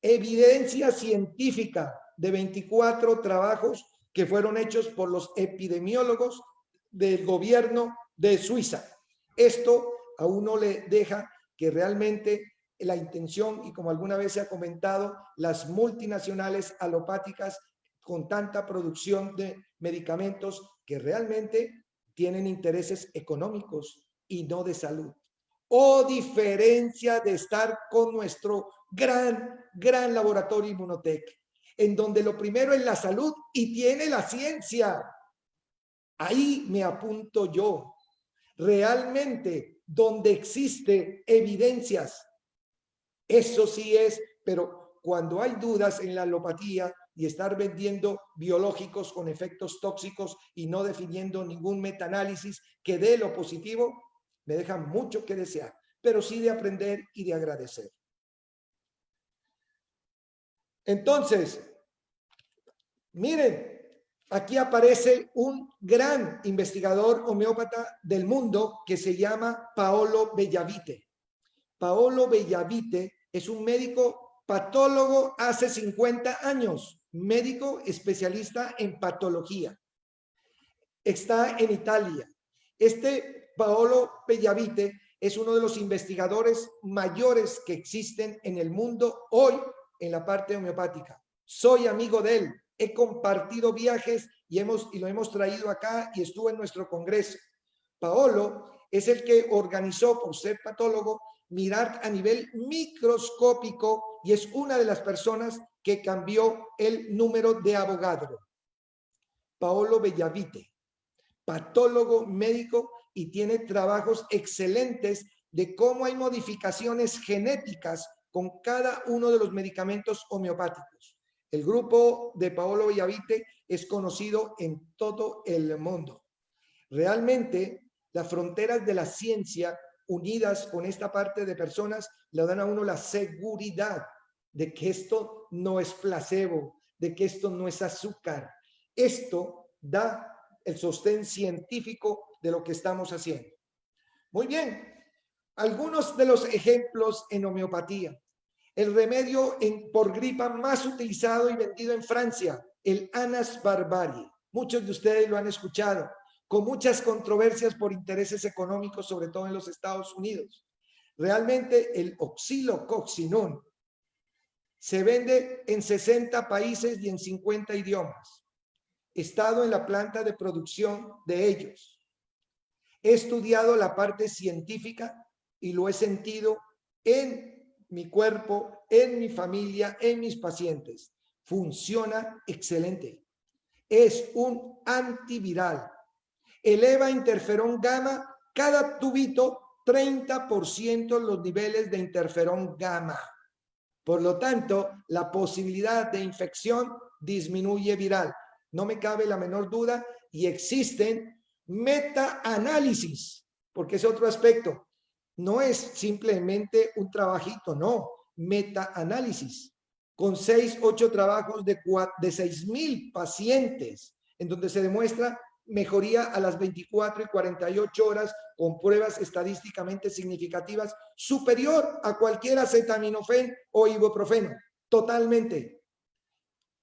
Evidencia científica de 24 trabajos que fueron hechos por los epidemiólogos del gobierno de Suiza. Esto a uno le deja que realmente la intención, y como alguna vez se ha comentado, las multinacionales alopáticas con tanta producción de medicamentos que realmente tienen intereses económicos y no de salud. O diferencia de estar con nuestro gran laboratorio Inmunotech, en donde lo primero es la salud y tiene la ciencia. Ahí me apunto yo. Realmente, donde existe evidencias, eso sí es, pero cuando hay dudas en la alopatía y estar vendiendo biológicos con efectos tóxicos y no definiendo ningún metaanálisis que dé lo positivo, me deja mucho que desear, pero sí de aprender y de agradecer. Entonces, miren, aquí aparece un gran investigador homeópata del mundo que se llama Paolo Bellavite. Paolo Bellavite es un médico patólogo hace 50 años, médico especialista en patología. Está en Italia. Este Paolo Bellavite es uno de los investigadores mayores que existen en el mundo hoy en la parte homeopática. Soy amigo de él, he compartido viajes y lo hemos traído acá y estuvo en nuestro congreso. Paolo es el que organizó, por ser patólogo, mirar a nivel microscópico y es una de las personas que cambió el número de Avogadro. Paolo Bellavite, patólogo médico, y tiene trabajos excelentes de cómo hay modificaciones genéticas con cada uno de los medicamentos homeopáticos. El grupo de Paolo Bellavite es conocido en todo el mundo. Realmente, las fronteras de la ciencia unidas con esta parte de personas le dan a uno la seguridad de que esto no es placebo, de que esto no es azúcar. Esto da el sostén científico de lo que estamos haciendo. Muy bien, algunos de los ejemplos en homeopatía. El remedio por gripa más utilizado y vendido en Francia, el Anas Barbarie. Muchos de ustedes lo han escuchado, con muchas controversias por intereses económicos, sobre todo en los Estados Unidos. Realmente el Oxylococcinum se vende en 60 países y en 50 idiomas. He estado en la planta de producción de ellos. He estudiado la parte científica y lo he sentido en mi cuerpo, en mi familia, en mis pacientes. Funciona excelente. Es un antiviral. Eleva interferón gamma, cada tubito 30% los niveles de interferón gamma. Por lo tanto, la posibilidad de infección disminuye viral. No me cabe la menor duda, y existen metaanálisis, porque es otro aspecto. No es simplemente un trabajito, no, metaanálisis, con 6, 8 trabajos de 6,000 pacientes, en donde se demuestra mejoría a las 24 y 48 horas con pruebas estadísticamente significativas superior a cualquier acetaminofén o ibuprofeno. Totalmente.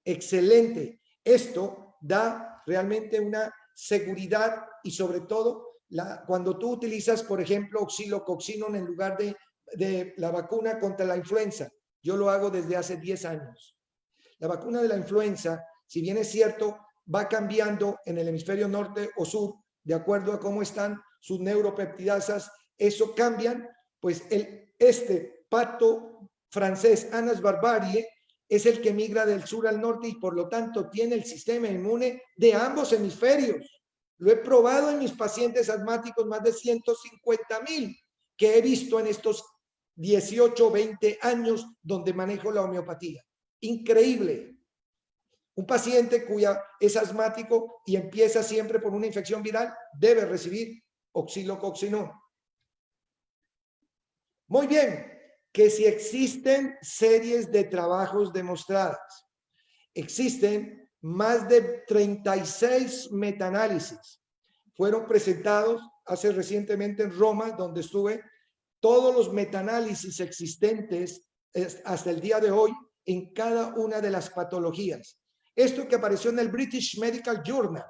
Excelente. Esto da realmente una seguridad y sobre todo cuando tú utilizas, por ejemplo, Oxylococcinum en lugar de la vacuna contra la influenza. Yo lo hago desde hace 10 años. La vacuna de la influenza, si bien es cierto, va cambiando en el hemisferio norte o sur, de acuerdo a cómo están sus neuropeptidasas, eso cambian, pues este pato francés Anas barbarie es el que migra del sur al norte y por lo tanto tiene el sistema inmune de ambos hemisferios. Lo he probado en mis pacientes asmáticos, más de 150,000 que he visto en estos 18, 20 años donde manejo la homeopatía. Increíble. Un paciente cuya es asmático y empieza siempre por una infección viral debe recibir oxilococcinón. Muy bien, que si existen series de trabajos demostradas, existen más de 36 metaanálisis. Fueron presentados hace recientemente en Roma, donde estuve, todos los metaanálisis existentes hasta el día de hoy en cada una de las patologías. Esto que apareció en el British Medical Journal,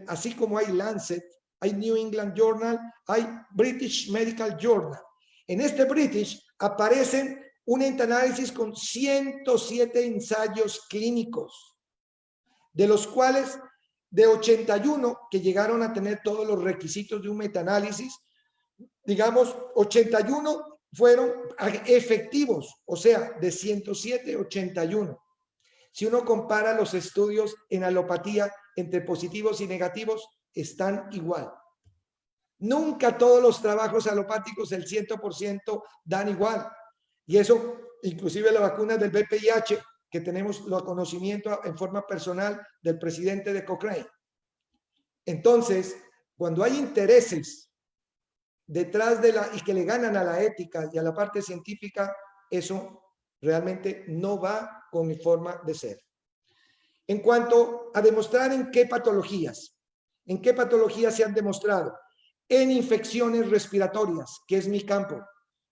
así como hay Lancet, hay New England Journal, hay British Medical Journal. En este British aparecen un metaanálisis con 107 ensayos clínicos, de los cuales de 81 que llegaron a tener todos los requisitos de un metaanálisis, digamos 81 fueron efectivos, o sea, de 107, 81. Si uno compara los estudios en alopatía entre positivos y negativos, están igual. Nunca todos los trabajos alopáticos, el 100% dan igual. Y eso, inclusive las vacunas del VPIH, que tenemos el conocimiento en forma personal del presidente de Cochrane. Entonces, cuando hay intereses detrás de y que le ganan a la ética y a la parte científica, eso realmente no va con mi forma de ser. En cuanto a demostrar en qué patologías se han demostrado, en infecciones respiratorias, que es mi campo.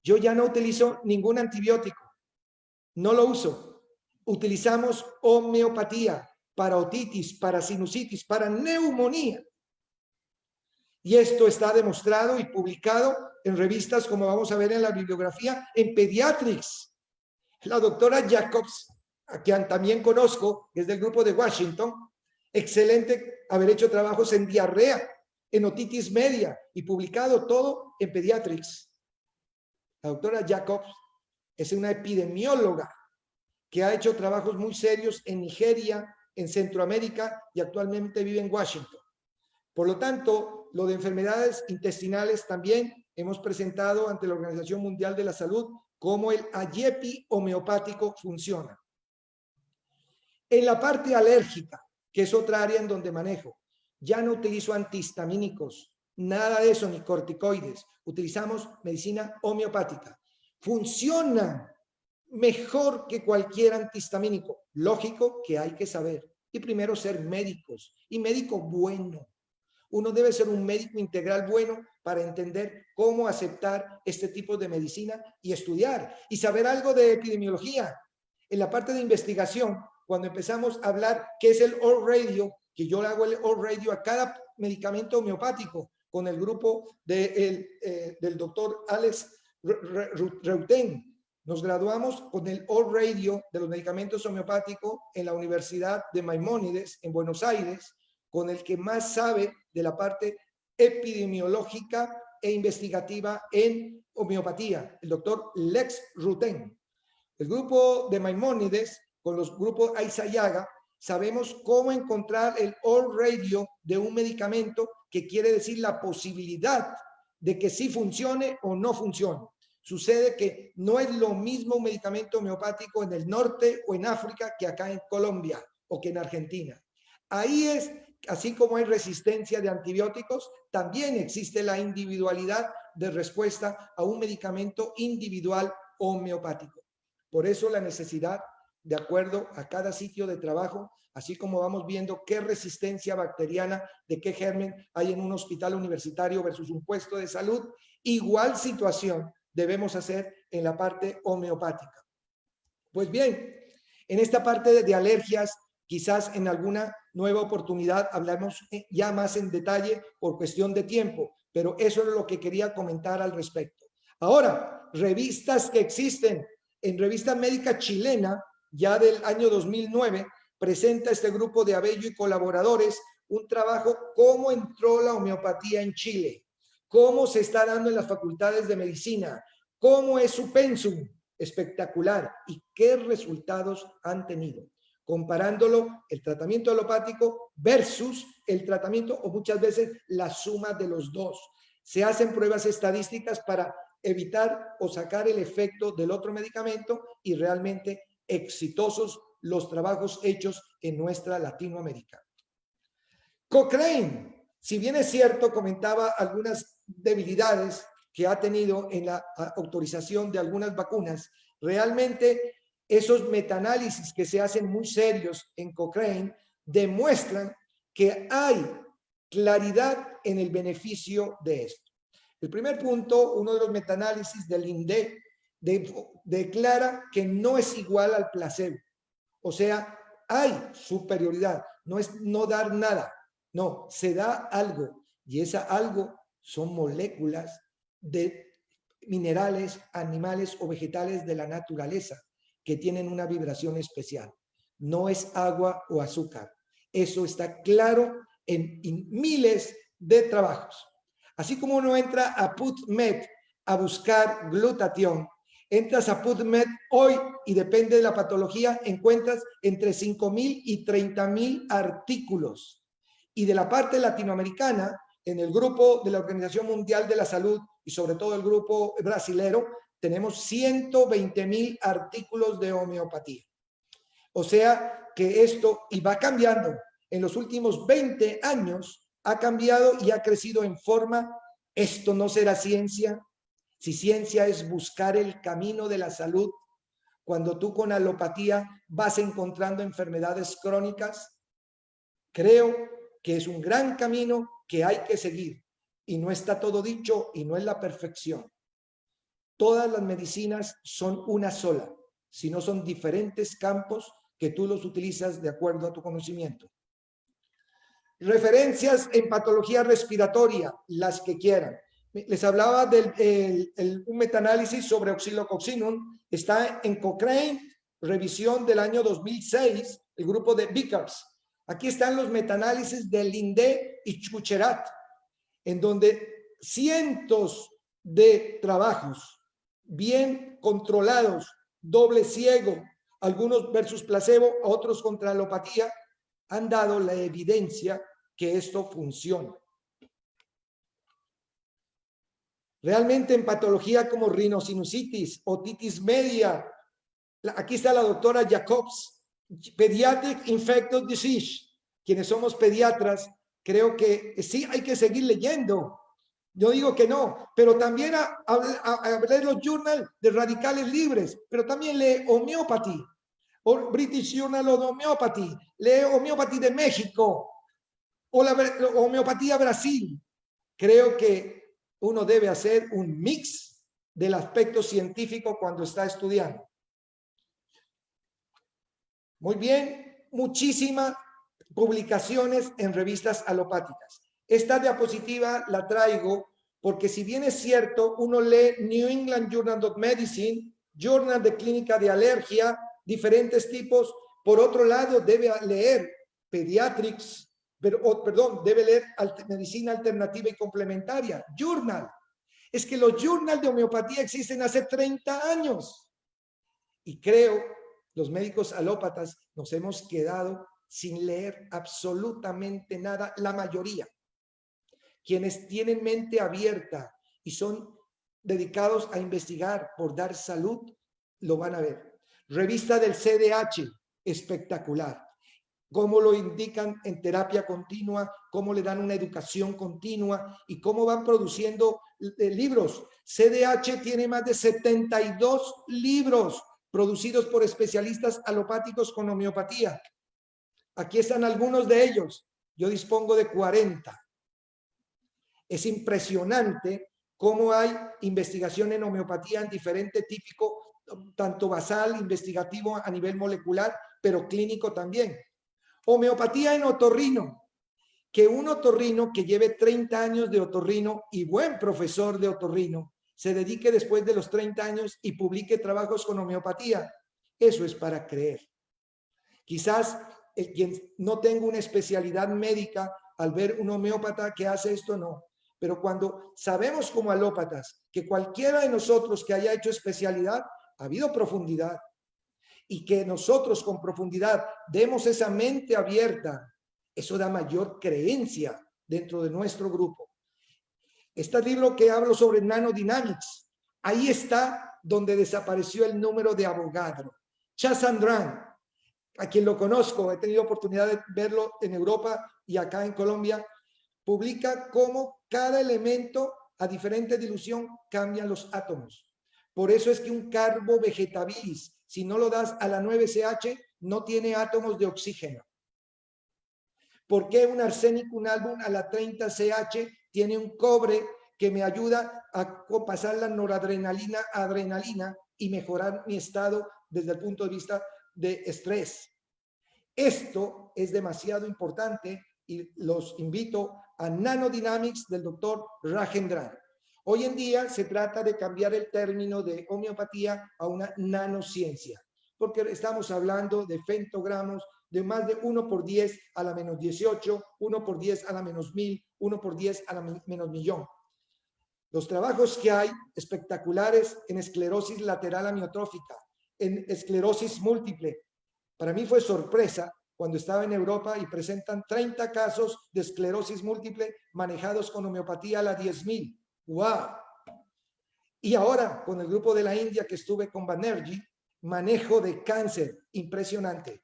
Yo ya no utilizo ningún antibiótico, no lo uso. Utilizamos homeopatía para otitis, para sinusitis, para neumonía. Y esto está demostrado y publicado en revistas, como vamos a ver en la bibliografía, en Pediatrics. La doctora Jacobs, a quien también conozco, que es del grupo de Washington, excelente haber hecho trabajos en diarrea, en otitis media y publicado todo en Pediatrics. La doctora Jacobs es una epidemióloga que ha hecho trabajos muy serios en Nigeria, en Centroamérica y actualmente vive en Washington. Por lo tanto, lo de enfermedades intestinales también hemos presentado ante la Organización Mundial de la Salud cómo el AYEPI homeopático funciona. En la parte alérgica, que es otra área en donde manejo, ya no utilizo antihistamínicos, nada de eso, ni corticoides. Utilizamos medicina homeopática. Funciona mejor que cualquier antihistamínico. Lógico que hay que saber. Y primero ser médicos, y médico bueno. Uno debe ser un médico integral bueno para entender cómo aceptar este tipo de medicina y estudiar y saber algo de epidemiología. En la parte de investigación, cuando empezamos a hablar qué es el All Radio, que yo le hago el All Radio a cada medicamento homeopático con el grupo del doctor Alex Reuten. Nos graduamos con el All Radio de los medicamentos homeopáticos en la Universidad de Maimónides en Buenos Aires, con el que más sabe de la parte epidemiológica e investigativa en homeopatía, el doctor Lex Rutten. El grupo de Maimónides, con los grupos Aizayaga, sabemos cómo encontrar el All Radio de un medicamento, que quiere decir la posibilidad de que sí funcione o no funcione. Sucede que no es lo mismo un medicamento homeopático en el norte o en África que acá en Colombia o que en Argentina. Ahí es, así como hay resistencia de antibióticos, también existe la individualidad de respuesta a un medicamento individual homeopático. Por eso la necesidad, de acuerdo a cada sitio de trabajo, así como vamos viendo qué resistencia bacteriana, de qué germen hay en un hospital universitario versus un puesto de salud, igual situación debemos hacer en la parte homeopática. Pues bien, en esta parte de alergias, quizás en alguna nueva oportunidad hablamos ya más en detalle por cuestión de tiempo, pero eso es lo que quería comentar al respecto. Ahora, revistas que existen, en revista médica chilena, ya del año 2009, presenta este grupo de Abello y colaboradores un trabajo cómo entró la homeopatía en Chile, cómo se está dando en las facultades de medicina, cómo es su pensum espectacular y qué resultados han tenido, comparándolo el tratamiento alopático versus el tratamiento o muchas veces la suma de los dos. Se hacen pruebas estadísticas para evitar o sacar el efecto del otro medicamento y realmente exitosos los trabajos hechos en nuestra Latinoamérica. Cochrane, si bien es cierto, comentaba algunas debilidades que ha tenido en la autorización de algunas vacunas, realmente esos metaanálisis que se hacen muy serios en Cochrane demuestran que hay claridad en el beneficio de esto. El primer punto, uno de los metaanálisis del INDE declara que no es igual al placebo. O sea, hay superioridad, no es no dar nada, no, se da algo y esa algo son moléculas de minerales, animales o vegetales de la naturaleza que tienen una vibración especial. No es agua o azúcar. Eso está claro en miles de trabajos. Así como uno entra a PubMed a buscar glutatión, entras a PubMed hoy y depende de la patología, encuentras entre 5,000 y 30,000 artículos. Y de la parte latinoamericana, en el grupo de la Organización Mundial de la Salud y sobre todo el grupo brasilero, tenemos 120,000 artículos de homeopatía. O sea que esto, y va cambiando, en los últimos 20 años ha cambiado y ha crecido en forma. Esto no será ciencia. Si ciencia es buscar el camino de la salud, cuando tú con alopatía vas encontrando enfermedades crónicas, creo que es un gran camino que hay que seguir. Y no está todo dicho y no es la perfección. Todas las medicinas son una sola, si no son diferentes campos que tú los utilizas de acuerdo a tu conocimiento. Referencias en patología respiratoria, las que quieran. Les hablaba de un metaanálisis sobre Oscillococcinum, está en Cochrane, revisión del año 2006, el grupo de Vickers. Aquí están los metaanálisis de Linde y Kucherat, en donde cientos de trabajos bien controlados, doble ciego, algunos versus placebo, otros contra alopatía, han dado la evidencia que esto funciona. Realmente en patología como rinosinusitis, otitis media, aquí está la doctora Jacobs, Pediatric Infectious Disease. Quienes somos pediatras, creo que sí hay que seguir leyendo. Yo digo que no, pero también a leer los journals de radicales libres, pero también lee Homeopathy, o British Journal of Homeopathy, lee Homeopathy de México, o la homeopatía Brasil. Creo que uno debe hacer un mix del aspecto científico cuando está estudiando. Muy bien, muchísimas publicaciones en revistas alopáticas. Esta diapositiva la traigo porque si bien es cierto, uno lee New England Journal of Medicine, Journal de Clínica de Alergia, diferentes tipos. Por otro lado, debe leer Pediatrics, debe leer Medicina Alternativa y Complementaria, Journal. Es que los journals de homeopatía existen hace 30 años. Y creo, los médicos alópatas nos hemos quedado sin leer absolutamente nada, la mayoría. Quienes tienen mente abierta y son dedicados a investigar por dar salud, lo van a ver. Revista del CDH, espectacular. Cómo lo indican en terapia continua, cómo le dan una educación continua y cómo van produciendo libros. CDH tiene más de 72 libros producidos por especialistas alopáticos con homeopatía. Aquí están algunos de ellos. Yo dispongo de 40. Es impresionante cómo hay investigación en homeopatía en diferente típico, tanto basal, investigativo a nivel molecular, pero clínico también. Homeopatía en otorrino, que un otorrino que lleve 30 años de otorrino y buen profesor de otorrino, se dedique después de los 30 años y publique trabajos con homeopatía. Eso es para creer. Quizás quien no tenga una especialidad médica, al ver un homeópata que hace esto, no. Pero cuando sabemos como alópatas que cualquiera de nosotros que haya hecho especialidad, ha habido profundidad, y que nosotros con profundidad demos esa mente abierta, eso da mayor creencia dentro de nuestro grupo. Este libro que hablo sobre Nanodynamics, ahí está donde desapareció el número de Avogadro. Chasandran, a quien lo conozco, he tenido oportunidad de verlo en Europa y acá en Colombia, publica cómo cada elemento a diferente dilución cambian los átomos. Por eso es que un carbo vegetabilis, si no lo das a la 9CH, no tiene átomos de oxígeno. ¿Por qué un arsénico, un álbum a la 30CH tiene un cobre que me ayuda a pasar la noradrenalina a adrenalina y mejorar mi estado desde el punto de vista de estrés? Esto es demasiado importante y los invito a Nanodynamics del doctor Rajendran. Hoy en día se trata de cambiar el término de homeopatía a una nanociencia, porque estamos hablando de femtogramos de más de 1 por 10 a la menos 18, 1 por 10 a la menos 1000, 1 por 10 a la menos millón. Los trabajos que hay espectaculares en esclerosis lateral amiotrófica, en esclerosis múltiple. Para mí fue sorpresa cuando estaba en Europa y presentan 30 casos de esclerosis múltiple manejados con homeopatía a la 10.000. ¡Wow! Y ahora, con el grupo de la India que estuve con Banerjee, manejo de cáncer, impresionante.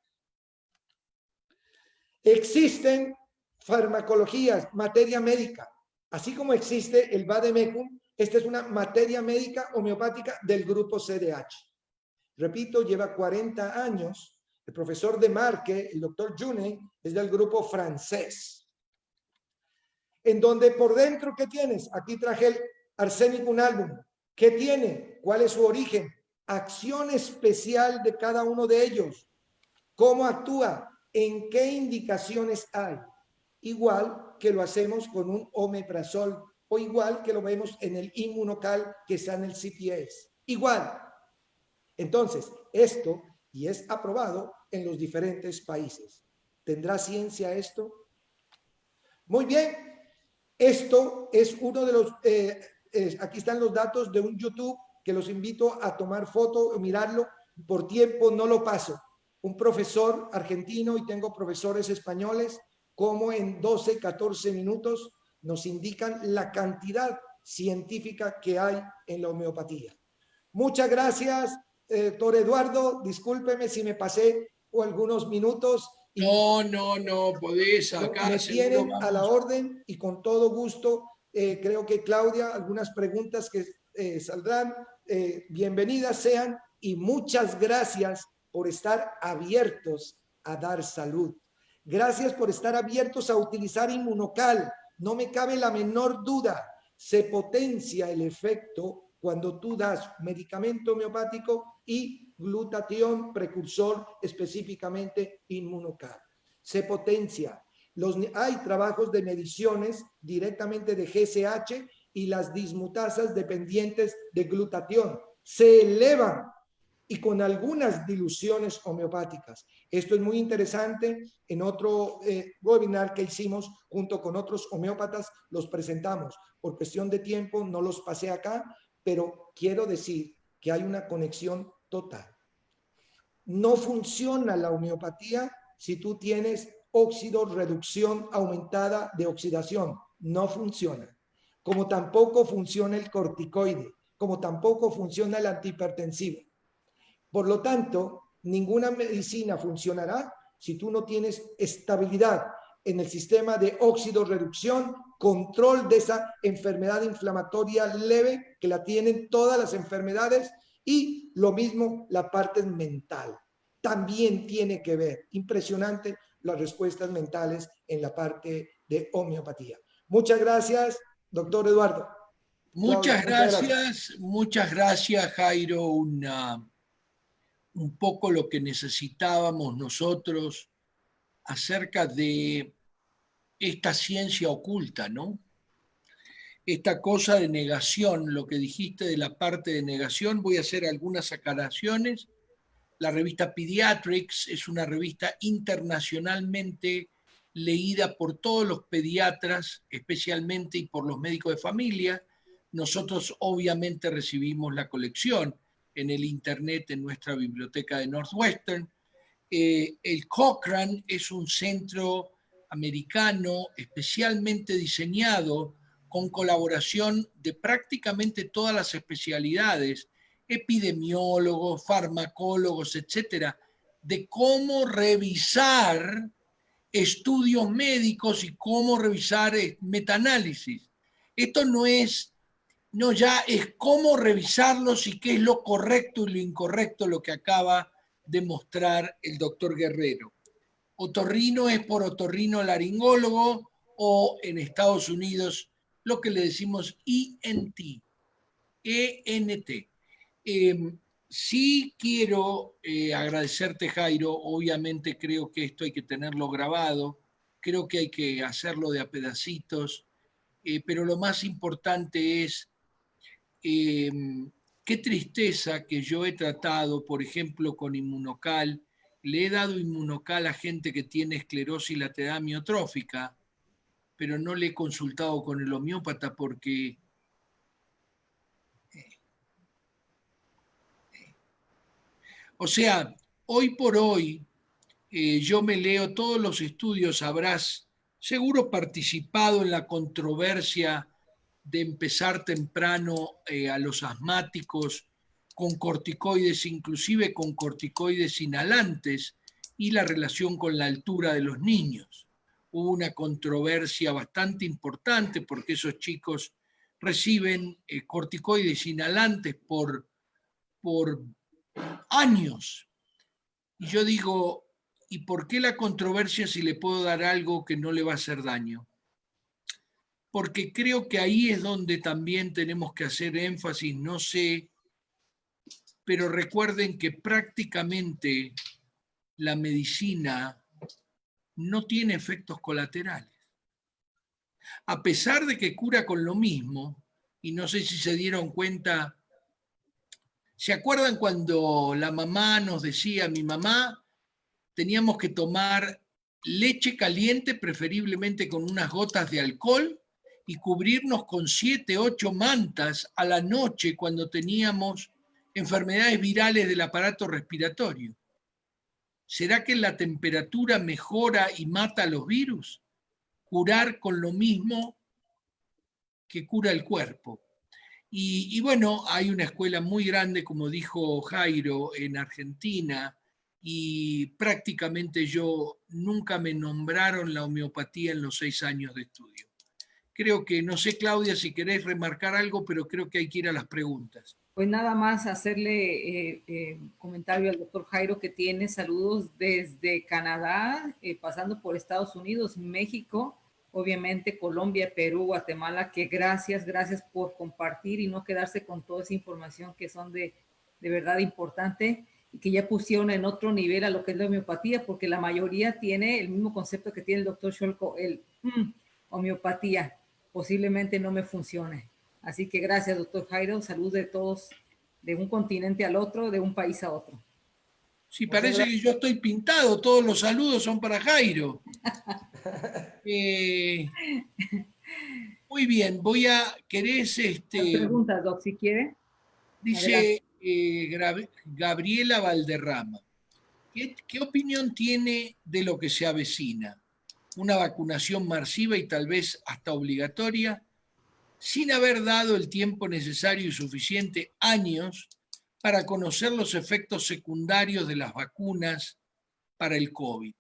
Existen farmacologías, materia médica, así como existe el Vademecum, esta es una materia médica homeopática del grupo CDH. Repito, lleva 40 años. El profesor de Marque, el doctor June, es del grupo francés. En donde por dentro, ¿qué tienes? Aquí traje el Arsenicum album. ¿Qué tiene? ¿Cuál es su origen? Acción especial de cada uno de ellos. ¿Cómo actúa? ¿En qué indicaciones hay? Igual que lo hacemos con un omeprazol o igual que lo vemos en el Immunocal que está en el CPS. Igual. Entonces, esto y es aprobado en los diferentes países. ¿Tendrá ciencia esto? Muy bien. Esto es uno de los... aquí están los datos de un YouTube que los invito a tomar foto o mirarlo. Por tiempo no lo paso. Un profesor argentino y tengo profesores españoles, como en 12, 14 minutos nos indican la cantidad científica que hay en la homeopatía. Muchas gracias, doctor Eduardo. Discúlpeme si me pasé algunos minutos. No, podés acá. Me tienen a la orden y con todo gusto. Creo que Claudia, algunas preguntas que saldrán, bienvenidas sean y muchas gracias por estar abiertos a dar salud. Gracias por estar abiertos a utilizar Immunocal. No me cabe la menor duda. Se potencia el efecto cuando tú das medicamento homeopático y glutatión precursor, específicamente Immunocal. Se potencia. Hay trabajos de mediciones directamente de GSH y las dismutasas dependientes de glutatión. Se elevan y con algunas diluciones homeopáticas. Esto es muy interesante. En otro webinar que hicimos junto con otros homeópatas los presentamos. Por cuestión de tiempo no los pasé acá, pero quiero decir que hay una conexión total. No funciona la homeopatía si tú tienes óxido reducción aumentada de oxidación. No funciona. Como tampoco funciona el corticoide, como tampoco funciona el antihipertensivo. Por lo tanto, ninguna medicina funcionará si tú no tienes estabilidad en el sistema de óxido reducción, control de esa enfermedad inflamatoria leve que la tienen todas las enfermedades, y lo mismo la parte mental. También tiene que ver, impresionante las respuestas mentales en la parte de homeopatía. Muchas gracias, doctor Eduardo. Muchas gracias, Jairo. Un poco lo que necesitábamos nosotros acerca de esta ciencia oculta, ¿no? Esta cosa de negación, lo que dijiste de la parte de negación, voy a hacer algunas aclaraciones La revista Pediatrics es una revista internacionalmente leída por todos los pediatras, especialmente, y por los médicos de familia. Nosotros obviamente recibimos la colección en el internet en nuestra biblioteca de Northwestern. El Cochrane es un centro americano especialmente diseñado con colaboración de prácticamente todas las especialidades, epidemiólogos, farmacólogos, etcétera, de cómo revisar estudios médicos y cómo revisar metaanálisis. Esto no ya es cómo revisarlos y qué es lo correcto y lo incorrecto, lo que acaba de mostrar el doctor Guerrero. Otorrino es por otorrinolaringólogo, o en Estados Unidos lo que le decimos ENT. ENT. Sí quiero agradecerte, Jairo. Obviamente creo que esto hay que tenerlo grabado, creo que hay que hacerlo de a pedacitos, pero lo más importante es qué tristeza que yo he tratado, por ejemplo, con Inmunocal. Le he dado Inmunocal a gente que tiene esclerosis lateral amiotrófica, pero no le he consultado con el homeópata porque o sea, hoy por hoy yo me leo todos los estudios, habrás seguro participado en la controversia de empezar temprano a los asmáticos con corticoides, inclusive con corticoides inhalantes, y la relación con la altura de los niños. Hubo una controversia bastante importante porque esos chicos reciben corticoides inhalantes por años. Y yo digo, ¿y por qué la controversia si le puedo dar algo que no le va a hacer daño? Porque creo que ahí es donde también tenemos que hacer énfasis, no sé, pero recuerden que prácticamente la medicina no tiene efectos colaterales. A pesar de que cura con lo mismo, y no sé si se dieron cuenta, ¿se acuerdan cuando la mamá nos decía, mi mamá, teníamos que tomar leche caliente, preferiblemente con unas gotas de alcohol, y cubrirnos con 7, 8 mantas a la noche cuando teníamos enfermedades virales del aparato respiratorio? ¿Será que la temperatura mejora y mata a los virus? Curar con lo mismo que cura el cuerpo. Y bueno, hay una escuela muy grande, como dijo Jairo, en Argentina, y prácticamente yo nunca me nombraron la homeopatía en los 6 años de estudio. Creo que, no sé, Claudia, si querés remarcar algo, pero creo que hay que ir a las preguntas. Pues nada más hacerle comentario al doctor Jairo, que tiene saludos desde Canadá, pasando por Estados Unidos, México, obviamente Colombia, Perú, Guatemala, que gracias por compartir y no quedarse con toda esa información que son de verdad importante, y que ya pusieron en otro nivel a lo que es la homeopatía, porque la mayoría tiene el mismo concepto que tiene el doctor Scholko, homeopatía, posiblemente no me funcione. Así que gracias, doctor Jairo. Salud de todos, de un continente al otro, de un país a otro. Sí, parece que yo estoy pintado, todos los saludos son para Jairo. Muy bien, ¿querés? Preguntas, Doc, si quiere. Dice Gabriela Valderrama, ¿qué opinión tiene de lo que se avecina? Una vacunación masiva y tal vez hasta obligatoria, sin haber dado el tiempo necesario y suficiente, años, para conocer los efectos secundarios de las vacunas para el COVID.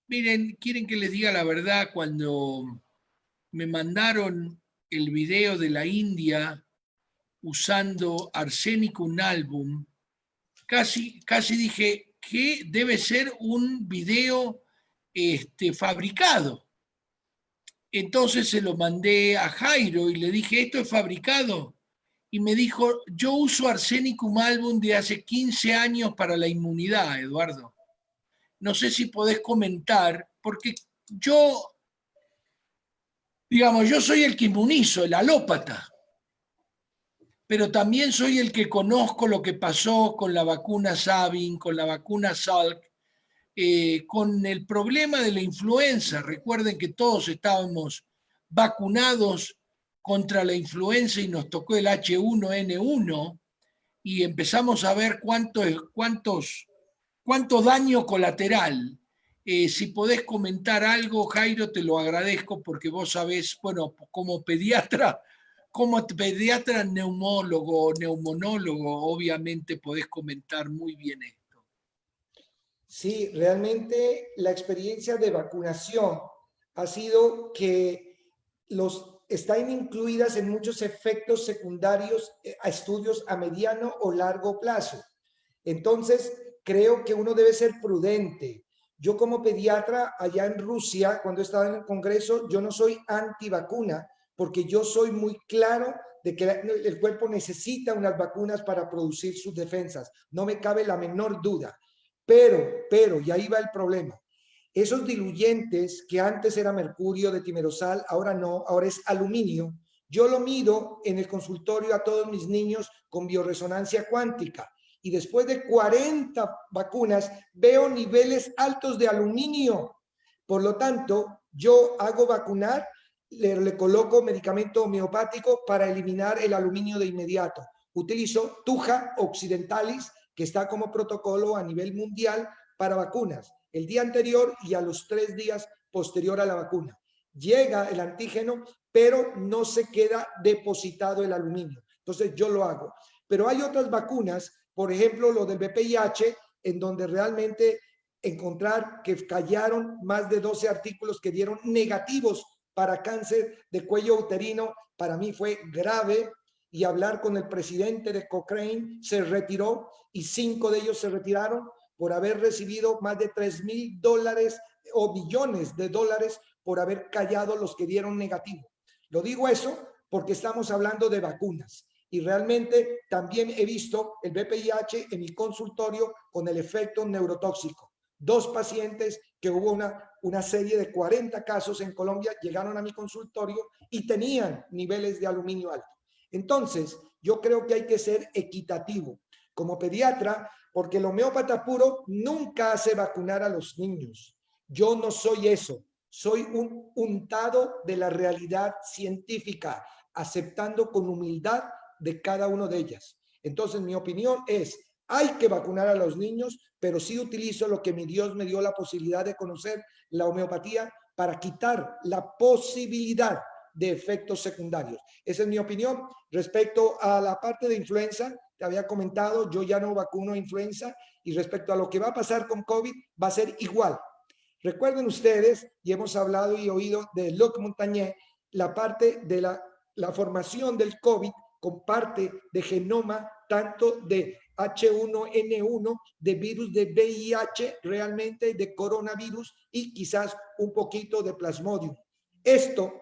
Miren, quieren que les diga la verdad, cuando me mandaron el video de la India usando Arsenicum album, casi dije que debe ser un video fabricado. Entonces se lo mandé a Jairo y le dije, ¿esto es fabricado? Y me dijo, yo uso Arsenicum album de hace 15 años para la inmunidad, Eduardo. No sé si podés comentar, porque yo soy el que inmunizo, el alópata. pero también soy el que conozco lo que pasó con la vacuna Sabin, con la vacuna Salk, con el problema de la influenza. Recuerden que todos estábamos vacunados contra la influenza y nos tocó el H1N1 y empezamos a ver cuánto daño colateral. Si podés comentar algo, Jairo, te lo agradezco porque vos sabés, bueno, como pediatra neumólogo, neumonólogo, obviamente podés comentar muy bien esto. Sí, realmente la experiencia de vacunación ha sido que están incluidas en muchos efectos secundarios a estudios a mediano o largo plazo. Entonces, creo que uno debe ser prudente. Yo como pediatra allá en Rusia, cuando estaba en el Congreso, yo no soy antivacuna, porque yo soy muy claro de que el cuerpo necesita unas vacunas para producir sus defensas. No me cabe la menor duda. Pero, y ahí va el problema. Esos diluyentes que antes era mercurio de timerosal, ahora no, ahora es aluminio. Yo lo mido en el consultorio a todos mis niños con bioresonancia cuántica y después de 40 vacunas veo niveles altos de aluminio. Por lo tanto, yo hago vacunar, le coloco medicamento homeopático para eliminar el aluminio de inmediato. Utilizo Tuja occidentalis, que está como protocolo a nivel mundial para vacunas, el día anterior y a los 3 días posterior a la vacuna. Llega el antígeno, pero no se queda depositado el aluminio. Entonces yo lo hago. Pero hay otras vacunas, por ejemplo, lo del VPIH, en donde realmente encontrar que callaron más de 12 artículos que dieron negativos para cáncer de cuello uterino, para mí fue grave, y hablar con el presidente de Cochrane, se retiró y 5 de ellos se retiraron por haber recibido más de $3,000 o billones de dólares por haber callado los que dieron negativo. Lo digo eso porque estamos hablando de vacunas y realmente también he visto el VPIH en mi consultorio con el efecto neurotóxico. 2 pacientes que hubo una serie de 40 casos en Colombia llegaron a mi consultorio y tenían niveles de aluminio alto. Entonces, yo creo que hay que ser equitativo como pediatra, porque el homeópata puro nunca hace vacunar a los niños. Yo no soy eso, soy un untado de la realidad científica, aceptando con humildad de cada uno de ellas. Entonces, mi opinión es, hay que vacunar a los niños, pero sí utilizo lo que mi Dios me dio la posibilidad de conocer, la homeopatía, para quitar la posibilidad de efectos secundarios. Esa es mi opinión. Respecto a la parte de influenza, te había comentado, yo ya no vacuno influenza y respecto a lo que va a pasar con COVID, va a ser igual. Recuerden ustedes, y hemos hablado y oído de Luc Montagnier, la parte de la formación del COVID con parte de genoma, tanto de H1N1, de virus de VIH, realmente de coronavirus y quizás un poquito de plasmodium. Esto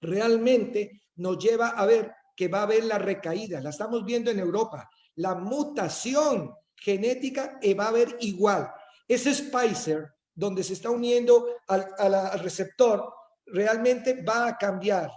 realmente nos lleva a ver que va a haber la recaída, la estamos viendo en Europa, la mutación genética va a haber igual. Ese Spicer, donde se está uniendo al receptor, realmente va a cambiar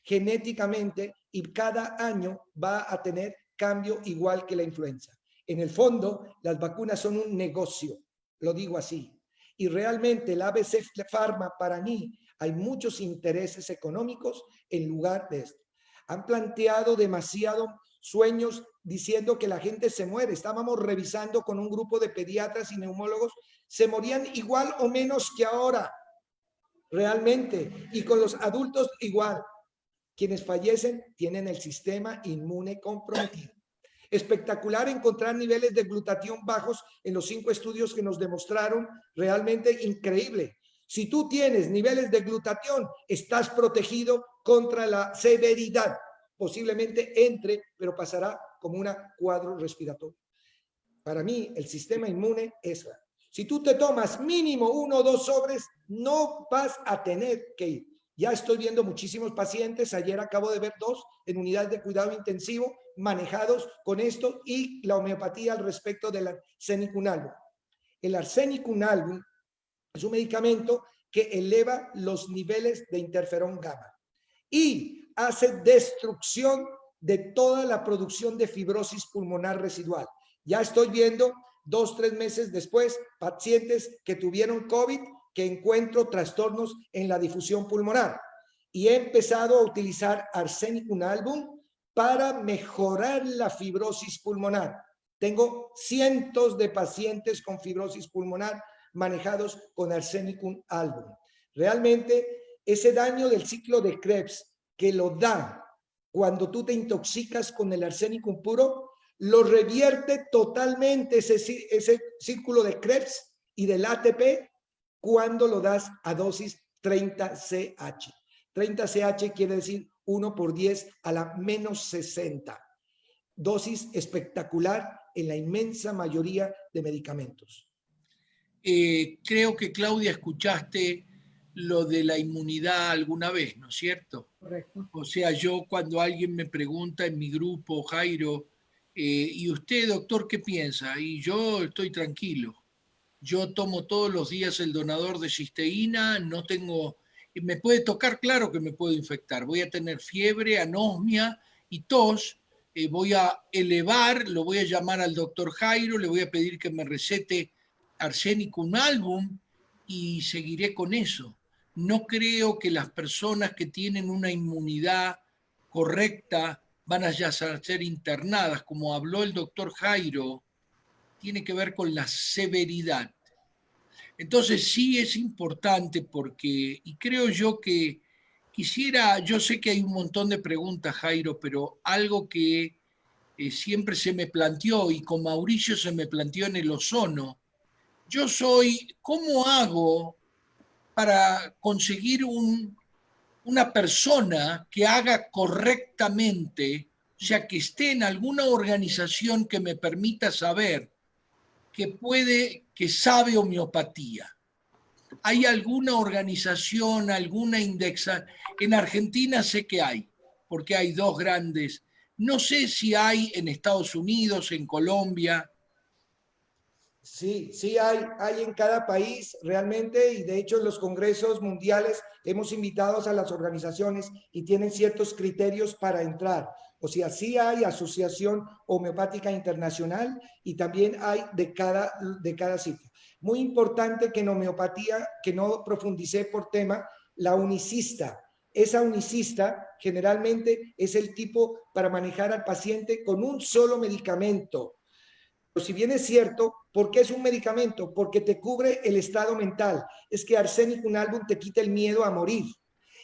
genéticamente y cada año va a tener cambio igual que la influenza. En el fondo, las vacunas son un negocio, lo digo así. Y realmente el ABC Pharma, para mí, hay muchos intereses económicos en lugar de esto. Han planteado demasiados sueños diciendo que la gente se muere. Estábamos revisando con un grupo de pediatras y neumólogos, se morían igual o menos que ahora, realmente. Y con los adultos igual. Quienes fallecen tienen el sistema inmune comprometido. Espectacular encontrar niveles de glutatión bajos en los 5 estudios que nos demostraron, realmente increíble. Si tú tienes niveles de glutatión, estás protegido contra la severidad. Posiblemente entre, pero pasará como un cuadro respiratorio. Para mí, el sistema inmune es... Si tú te tomas mínimo 1 o 2 sobres, no vas a tener que ir. Ya estoy viendo muchísimos pacientes, ayer acabo de ver 2 en unidades de cuidado intensivo manejados con esto y la homeopatía al respecto del arsénico albo. El arsénico albo es un medicamento que eleva los niveles de interferón gamma y hace destrucción de toda la producción de fibrosis pulmonar residual. Ya estoy viendo 2, 3 meses después pacientes que tuvieron COVID que encuentro trastornos en la difusión pulmonar. Y he empezado a utilizar Arsenicum album para mejorar la fibrosis pulmonar. Tengo cientos de pacientes con fibrosis pulmonar manejados con Arsenicum album. Realmente, ese daño del ciclo de Krebs que lo da cuando tú te intoxicas con el arsénico puro, lo revierte totalmente ese círculo de Krebs y del ATP cuando lo das a dosis 30CH. 30CH quiere decir 1 por 10 a la menos 60. Dosis espectacular en la inmensa mayoría de medicamentos. Creo que, Claudia, escuchaste lo de la inmunidad alguna vez, ¿no es cierto? Correcto. O sea, yo cuando alguien me pregunta en mi grupo, Jairo, ¿y usted, doctor, qué piensa? Y yo estoy tranquilo. Yo tomo todos los días el donador de cisteína, no tengo, me puede tocar, claro que me puedo infectar. Voy a tener fiebre, anosmia y tos. Voy a elevar, lo voy a llamar al doctor Jairo, le voy a pedir que me recete Arsenicum album y seguiré con eso. No creo que las personas que tienen una inmunidad correcta van a ya ser internadas. Como habló el doctor Jairo, tiene que ver con la severidad. Entonces sí es importante porque, y creo yo que quisiera, yo sé que hay un montón de preguntas, Jairo, pero algo que siempre se me planteó y con Mauricio se me planteó en el ozono, yo soy, ¿cómo hago para conseguir una persona que haga correctamente, o sea, que esté en alguna organización que me permita saber que sabe homeopatía? ¿Hay alguna organización, alguna indexa? En Argentina sé que hay, porque hay dos grandes. No sé si hay en Estados Unidos, en Colombia. Sí, sí hay en cada país realmente, y de hecho en los congresos mundiales hemos invitado a las organizaciones y tienen ciertos criterios para entrar. O sea, sí hay Asociación Homeopática Internacional y también hay de cada sitio. Muy importante que en homeopatía, que no profundicé por tema, la unicista. Esa unicista generalmente es el tipo para manejar al paciente con un solo medicamento. Pero si bien es cierto, ¿por qué es un medicamento? Porque te cubre el estado mental. Es que Arsenicum album te quita el miedo a morir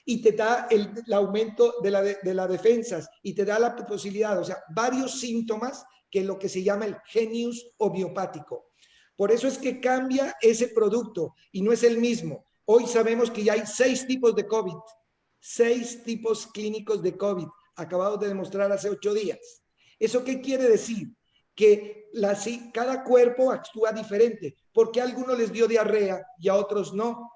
y te da el aumento de las defensas y te da la posibilidad, o sea, varios síntomas que es lo que se llama el genius homeopático. Por eso es que cambia ese producto y no es el mismo. Hoy sabemos que ya hay 6 tipos de COVID, 6 tipos clínicos de COVID, acabados de demostrar hace 8 días. ¿Eso qué quiere decir? Que cada cuerpo actúa diferente. Porque a algunos les dio diarrea y a otros no.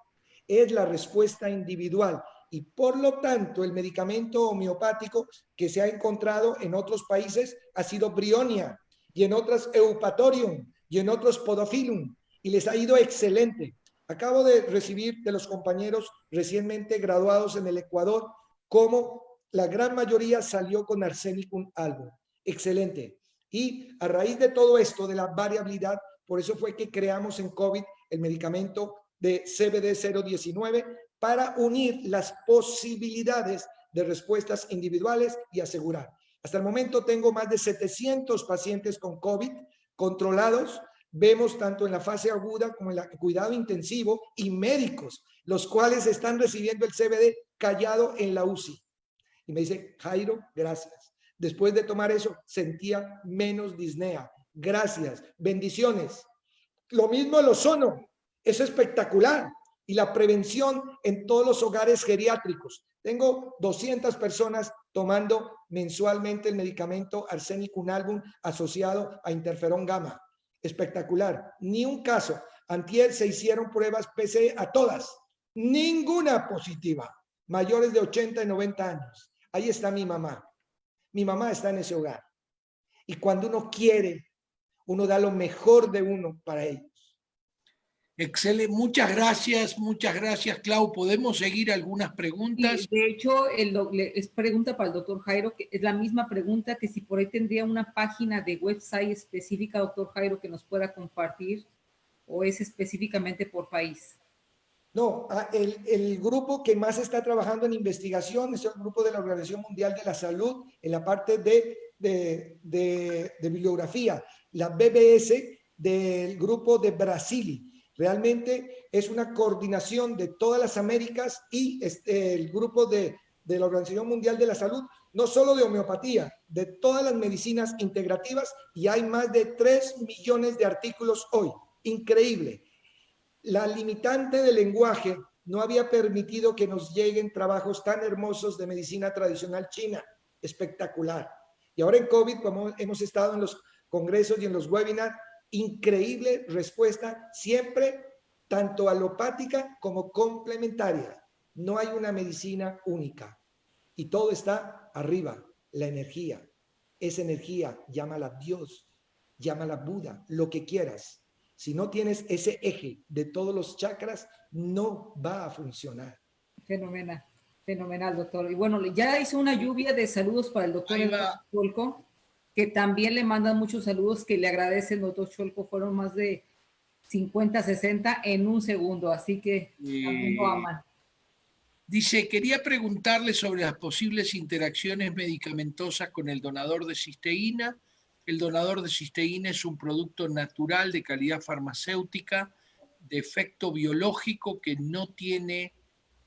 Es la respuesta individual. Y por lo tanto, el medicamento homeopático que se ha encontrado en otros países ha sido Brionia, y en otras Eupatorium, y en otros Podophyllum, y les ha ido excelente. Acabo de recibir de los compañeros recientemente graduados en el Ecuador, como la gran mayoría salió con Arsenicum album. Excelente. Y a raíz de todo esto, de la variabilidad, por eso fue que creamos en COVID el medicamento de CBD 019 para unir las posibilidades de respuestas individuales y asegurar. Hasta el momento tengo más de 700 pacientes con COVID controlados. Vemos tanto en la fase aguda como en el cuidado intensivo y médicos, los cuales están recibiendo el CBD callado en la UCI. Y me dice, Jairo, gracias. Después de tomar eso, sentía menos disnea. Gracias, bendiciones. Lo mismo el ozono, es espectacular. Y la prevención en todos los hogares geriátricos. Tengo 200 personas tomando mensualmente el medicamento Arsenicum album asociado a interferón gamma. Espectacular. Ni un caso. Antier se hicieron pruebas PCR a todas. Ninguna positiva. Mayores de 80 y 90 años. Ahí está mi mamá. Mi mamá está en ese hogar. Y cuando uno quiere, uno da lo mejor de uno para ellos. Excelente, muchas gracias, Clau. ¿Podemos seguir algunas preguntas? Sí, de hecho, es pregunta para el doctor Jairo, que es la misma pregunta, que si por ahí tendría una página de website específica, doctor Jairo, que nos pueda compartir, o es específicamente por país. No, el grupo que más está trabajando en investigación es el grupo de la Organización Mundial de la Salud en la parte de bibliografía, la BBS del grupo de Brasil. Realmente es una coordinación de todas las Américas y el grupo de la Organización Mundial de la Salud, no solo de homeopatía, de todas las medicinas integrativas, y hay más de 3 millones de artículos hoy. Increíble. La limitante del lenguaje no había permitido que nos lleguen trabajos tan hermosos de medicina tradicional china. Espectacular. Y ahora en COVID, como hemos estado en los congresos y en los webinars, increíble respuesta, siempre tanto alopática como complementaria. No hay una medicina única y todo está arriba, la energía. Esa energía, llámala Dios, llámala Buda, lo que quieras. Si no tienes ese eje de todos los chakras, no va a funcionar. Fenomenal, fenomenal, doctor. Y bueno, ya hizo una lluvia de saludos para el doctor Cholco, que también le mandan muchos saludos, que le agradecen, doctor Cholco. Fueron más de 50, 60 en un segundo, así que también lo aman. Dice, quería preguntarle sobre las posibles interacciones medicamentosas con el donador de cisteína. El donador de cisteína es un producto natural de calidad farmacéutica, de efecto biológico, que no tiene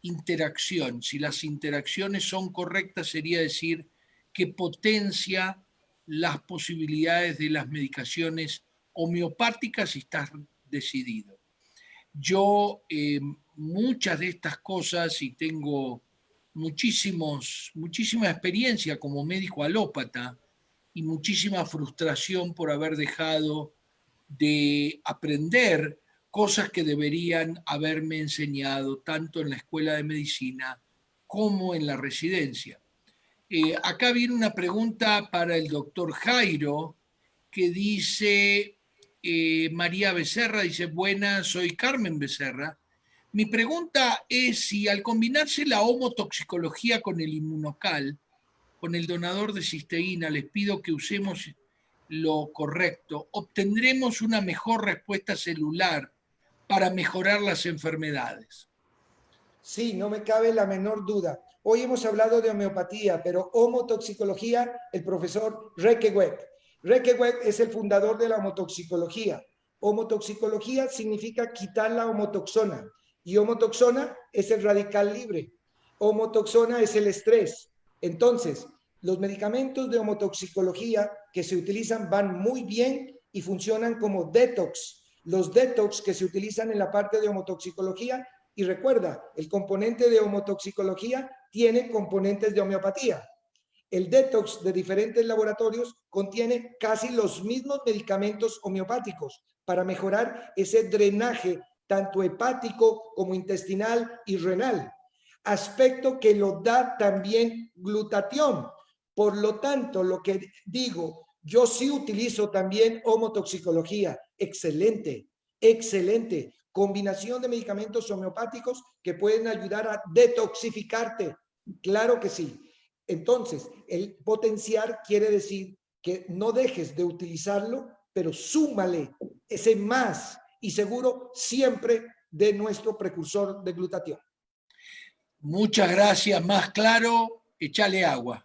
interacción. Si las interacciones son correctas, sería decir que potencia las posibilidades de las medicaciones homeopáticas si estás decidido. Yo muchas de estas cosas, y tengo muchísima experiencia como médico alópata y muchísima frustración por haber dejado de aprender cosas que deberían haberme enseñado tanto en la escuela de medicina como en la residencia. Acá viene una pregunta para el doctor Jairo, que dice, María Becerra, dice, buenas, soy Carmen Becerra. Mi pregunta es si al combinarse la homotoxicología con el inmunocal, con el donador de cisteína, les pido que usemos lo correcto, obtendremos una mejor respuesta celular para mejorar las enfermedades. Sí, no me cabe la menor duda. Hoy hemos hablado de homeopatía, pero homotoxicología, el profesor Rekeweck. Rekeweck es el fundador de la homotoxicología. Homotoxicología significa quitar la homotoxona, y homotoxona es el radical libre. Homotoxona es el estrés. Entonces, los medicamentos de homotoxicología que se utilizan van muy bien y funcionan como detox. Los detox que se utilizan en la parte de homotoxicología. Y recuerda, el componente de homotoxicología tiene componentes de homeopatía. El detox de diferentes laboratorios contiene casi los mismos medicamentos homeopáticos para mejorar ese drenaje tanto hepático como intestinal y renal. Aspecto que lo da también glutatión. Por lo tanto, lo que digo, yo sí utilizo también homotoxicología. Excelente, excelente. Combinación de medicamentos homeopáticos que pueden ayudar a detoxificarte. Claro que sí. Entonces, el potenciar quiere decir que no dejes de utilizarlo, pero súmale ese más y seguro siempre de nuestro precursor de glutatión. Muchas gracias. Más claro, échale agua.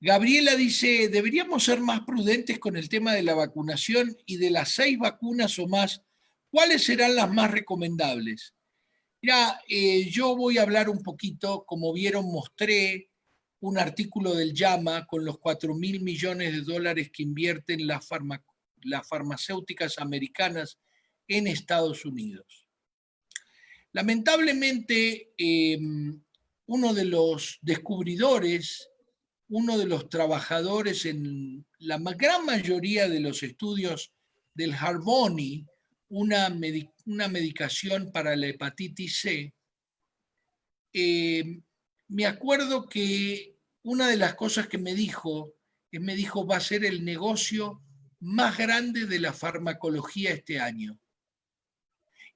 Gabriela dice, deberíamos ser más prudentes con el tema de la vacunación y de las 6 vacunas o más, ¿cuáles serán las más recomendables? Mira, yo voy a hablar un poquito, como vieron, mostré un artículo del JAMA con los 4.000 millones de dólares que invierten las farmacéuticas americanas en Estados Unidos. Lamentablemente, uno de los descubridores, uno de los trabajadores en la gran mayoría de los estudios del Harvoni, una medicación para la hepatitis C, me acuerdo que una de las cosas que me dijo, va a ser el negocio más grande de la farmacología este año.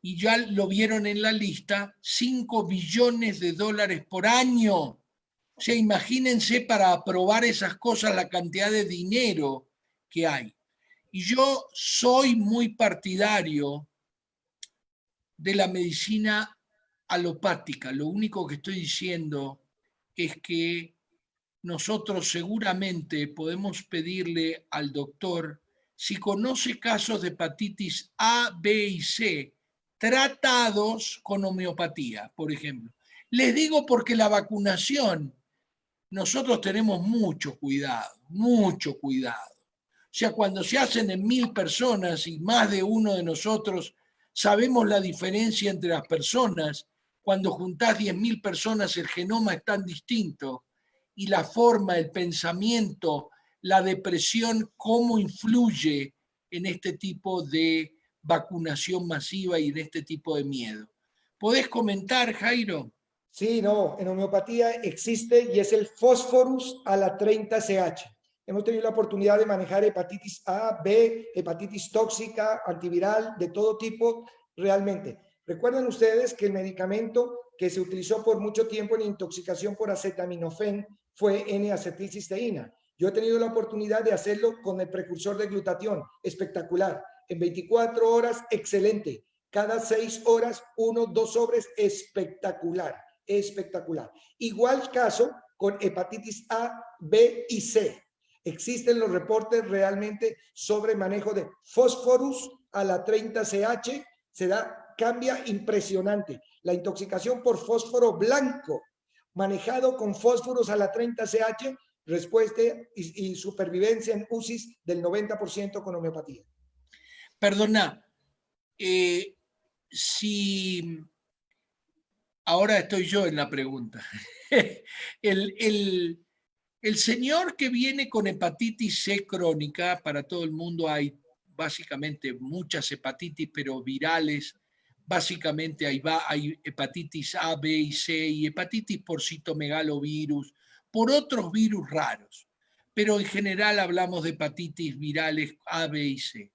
y ya lo vieron en la lista, 5 billones de dólares por año. O sea, imagínense para aprobar esas cosas la cantidad de dinero que hay. Y yo soy muy partidario de la medicina alopática. Lo único que estoy diciendo es que nosotros seguramente podemos pedirle al doctor si conoce casos de hepatitis A, B y C tratados con homeopatía, por ejemplo. Les digo porque la vacunación, nosotros tenemos mucho cuidado, mucho cuidado. O sea, cuando se hacen en 1000 personas y más de uno de nosotros sabemos la diferencia entre las personas, cuando juntás 10.000 personas el genoma es tan distinto y la forma, el pensamiento, la depresión, cómo influye en este tipo de vacunación masiva y en este tipo de miedo. ¿Podés comentar, Jairo? Sí, no, en homeopatía existe y es el Phosphorus a la 30CH. Hemos tenido la oportunidad de manejar hepatitis A, B, hepatitis tóxica, antiviral, de todo tipo, realmente. Recuerden ustedes que el medicamento que se utilizó por mucho tiempo en intoxicación por acetaminofén fue N-acetilcisteína. Yo he tenido la oportunidad de hacerlo con el precursor de glutatión, espectacular. En 24 horas, excelente. Cada 6 horas, 1, 2 sobres, espectacular. Espectacular. Igual caso con hepatitis A, B y C. Existen los reportes realmente sobre manejo de Phosphorus a la 30CH, cambia impresionante. La intoxicación por fósforo blanco, manejado con fósforos a la 30CH, respuesta y supervivencia en UCIs del 90% con homeopatía. Perdona, si ahora estoy yo en la pregunta. El señor que viene con hepatitis C crónica, para todo el mundo hay básicamente muchas hepatitis, pero virales, básicamente hay hepatitis A, B y C, y hepatitis por citomegalovirus, por otros virus raros, pero en general hablamos de hepatitis virales A, B y C.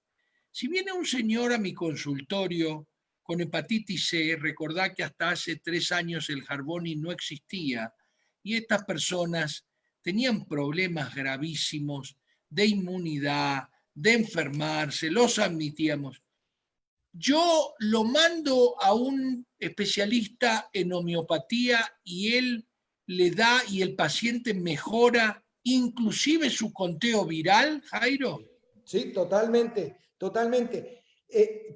Si viene un señor a mi consultorio con hepatitis C, recordá que hasta hace 3 años el Harvoni no existía y estas personas tenían problemas gravísimos de inmunidad, de enfermarse, los admitíamos. Yo lo mando a un especialista en homeopatía y él le da y el paciente mejora inclusive su conteo viral, Jairo. Sí, totalmente, totalmente.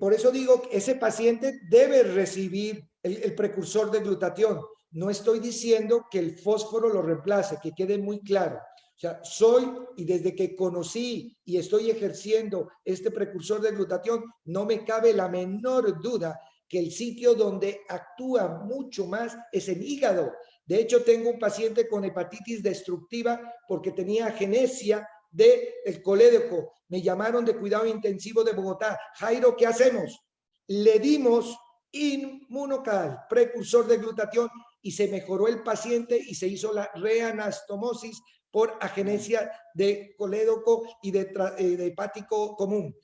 Por eso digo que ese paciente debe recibir el precursor de glutatión. No estoy diciendo que el fósforo lo reemplace, que quede muy claro. O sea, soy y desde que conocí y estoy ejerciendo este precursor de glutatión, no me cabe la menor duda que el sitio donde actúa mucho más es el hígado. De hecho, tengo un paciente con hepatitis destructiva porque tenía agenesia del colédoco. Me llamaron de cuidado intensivo de Bogotá. Jairo, ¿qué hacemos? Le dimos Inmunocal, precursor de glutatión, y se mejoró el paciente y se hizo la reanastomosis por agenesia de colédoco y de hepático común.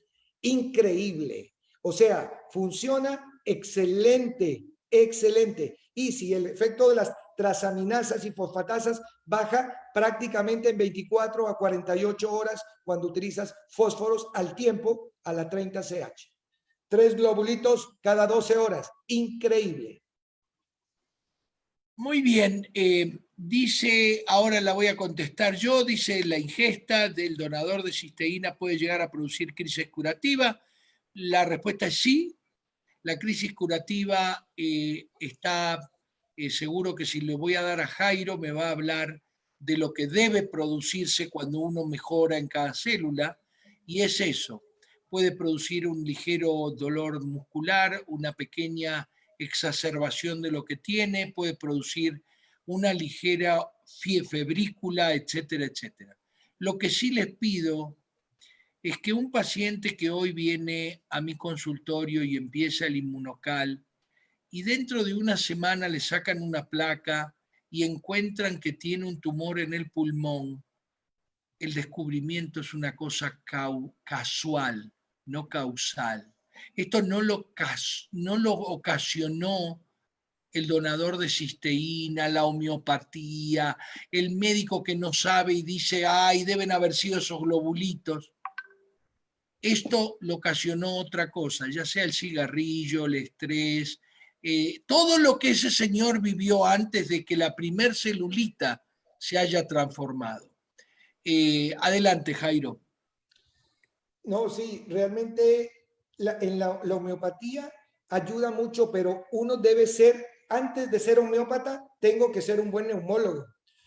Increíble. O sea, funciona excelente, excelente. Y si el efecto de las trasaminasas y fosfatasas baja prácticamente en 24 a 48 horas cuando utilizas fósforos al tiempo a la 30CH. 3 globulitos cada 12 horas. Increíble. Muy bien. Dice, ahora la voy a contestar yo, dice, la ingesta del donador de cisteína puede llegar a producir crisis curativa. La respuesta es sí. La crisis curativa está seguro que si le voy a dar a Jairo me va a hablar de lo que debe producirse cuando uno mejora en cada célula, y es eso. Puede producir un ligero dolor muscular, una pequeña exacerbación de lo que tiene, puede producir una ligera febrícula, etcétera, etcétera. Lo que sí les pido es que un paciente que hoy viene a mi consultorio y empieza el inmunocal y dentro de una semana le sacan una placa y encuentran que tiene un tumor en el pulmón, el descubrimiento es una cosa casual, no causal. Esto no lo ocasionó el donador de cisteína, la homeopatía, el médico que no sabe y dice, ay, deben haber sido esos globulitos. Esto lo ocasionó otra cosa, ya sea el cigarrillo, el estrés, todo lo que ese señor vivió antes de que la primer celulita se haya transformado. Adelante, Jairo. No, sí, realmente la homeopatía ayuda mucho, pero uno debe ser, antes de ser homeópata, tengo que ser un buen neumólogo.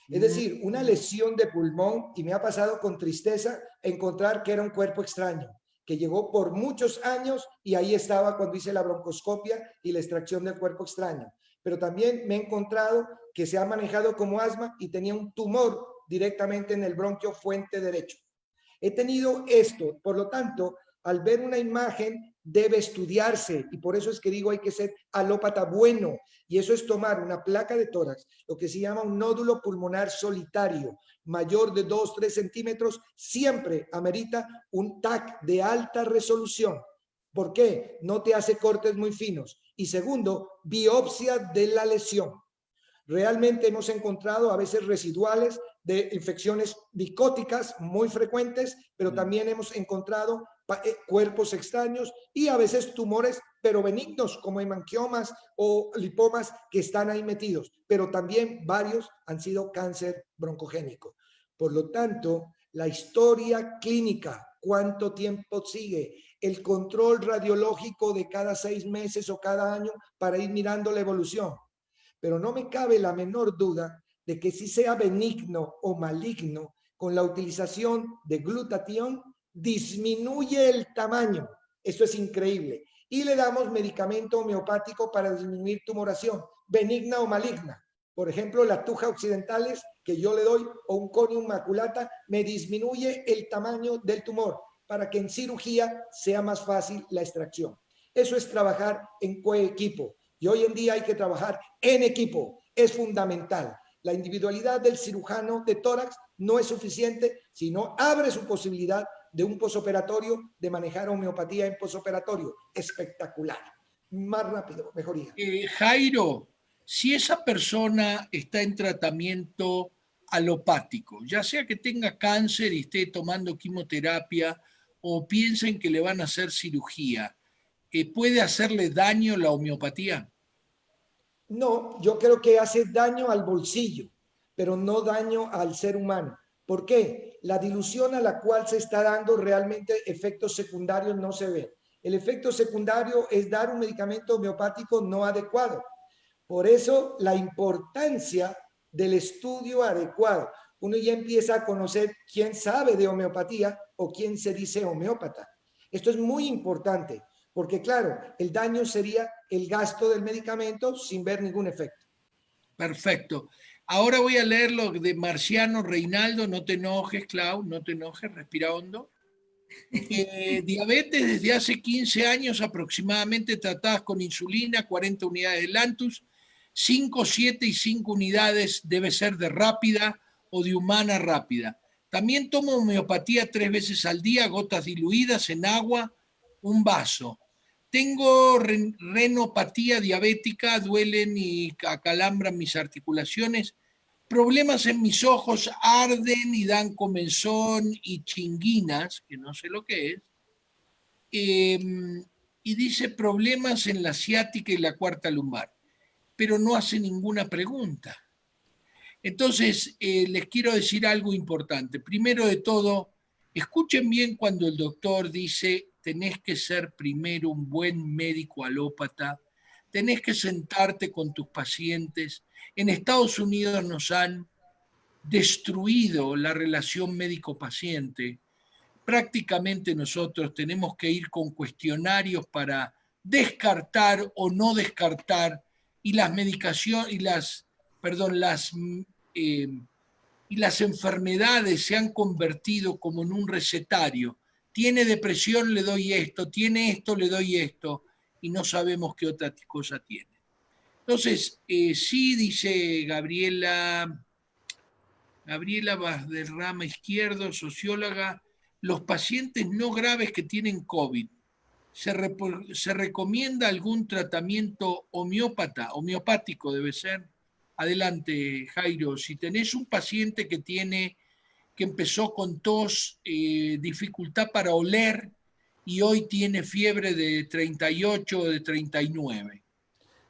Es decir, una lesión de pulmón, y me ha pasado con tristeza encontrar que era un cuerpo extraño, que llegó por muchos años y ahí estaba cuando hice la broncoscopia y la extracción del cuerpo extraño. Pero también me he encontrado que se ha manejado como asma y tenía un tumor directamente en el bronquio fuente derecho. He tenido esto, por lo tanto, al ver una imagen debe estudiarse y por eso es que digo hay que ser alópata bueno y eso es tomar una placa de tórax, lo que se llama un nódulo pulmonar solitario, mayor de 2-3 centímetros, siempre amerita un TAC de alta resolución. ¿Por qué? No te hace cortes muy finos. Y segundo, biopsia de la lesión. Realmente hemos encontrado a veces residuales de infecciones micóticas muy frecuentes, pero también hemos encontrado cuerpos extraños y a veces tumores, pero benignos, como hemanquiomas o lipomas que están ahí metidos, pero también varios han sido cáncer broncogénico. Por lo tanto, la historia clínica, cuánto tiempo sigue, el control radiológico de cada 6 meses o cada año para ir mirando la evolución. Pero no me cabe la menor duda de que si sea benigno o maligno, con la utilización de glutatión, disminuye el tamaño. Esto es increíble. Y le damos medicamento homeopático para disminuir tumoración, benigna o maligna. Por ejemplo, la tuja occidentales que yo le doy o un conium maculata me disminuye el tamaño del tumor para que en cirugía sea más fácil la extracción. Eso es trabajar en coequipo. Y hoy en día hay que trabajar en equipo, es fundamental. La individualidad del cirujano de tórax no es suficiente, sino abre su posibilidad de un posoperatorio, de manejar homeopatía en posoperatorio. Espectacular. Más rápido, mejoría. Jairo, si esa persona está en tratamiento alopático, ya sea que tenga cáncer y esté tomando quimioterapia o piensen que le van a hacer cirugía, ¿puede hacerle daño la homeopatía? No, yo creo que hace daño al bolsillo, pero no daño al ser humano. ¿Por qué? La dilución a la cual se está dando realmente efectos secundarios no se ve. El efecto secundario es dar un medicamento homeopático no adecuado. Por eso la importancia del estudio adecuado. Uno ya empieza a conocer quién sabe de homeopatía o quién se dice homeópata. Esto es muy importante, porque claro, el daño sería el gasto del medicamento sin ver ningún efecto. Perfecto. Ahora voy a leer lo de Marciano Reinaldo. No te enojes, Clau, no te enojes, respira hondo. Diabetes desde hace 15 años aproximadamente, tratadas con insulina, 40 unidades de Lantus, 5, 7 y 5 unidades debe ser de rápida o de humana rápida. También tomo homeopatía 3 veces al día, gotas diluidas en agua, un vaso. Tengo renopatía diabética, duelen y acalambran mis articulaciones. Problemas en mis ojos, arden y dan comezón y chinguinas, que no sé lo que es. Eh, y dice problemas en la ciática y la cuarta lumbar, pero no hace ninguna pregunta. Entonces, les quiero decir algo importante. Primero de todo, escuchen bien cuando el doctor dice, tenés que ser primero un buen médico alópata, tenés que sentarte con tus pacientes. En Estados Unidos nos han destruido la relación médico-paciente. Prácticamente nosotros tenemos que ir con cuestionarios para descartar o no descartar y las medicaciones y eh, y las enfermedades se han convertido como en un recetario. Tiene depresión, le doy esto, tiene esto, le doy esto, y no sabemos qué otra cosa tiene. Entonces, sí, dice Gabriela Valderrama Izquierdo, socióloga, los pacientes no graves que tienen COVID, ¿Se recomienda algún tratamiento homeopático debe ser? Adelante, Jairo. Si tenés un paciente que empezó con tos, dificultad para oler y hoy tiene fiebre de 38 o de 39.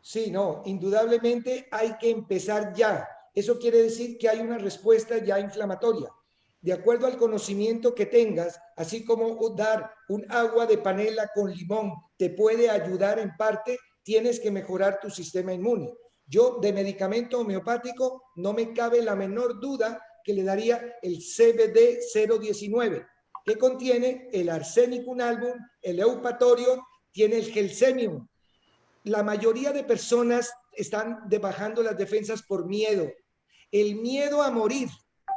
Sí, no, indudablemente hay que empezar ya. Eso quiere decir que hay una respuesta ya inflamatoria. De acuerdo al conocimiento que tengas, así como dar un agua de panela con limón te puede ayudar en parte, tienes que mejorar tu sistema inmune. Yo de medicamento homeopático no me cabe la menor duda que le daría el CBD 019, que contiene el arsenicum album, el eupatorio, tiene el gelsemium. La mayoría de personas están bajando las defensas por miedo. El miedo a morir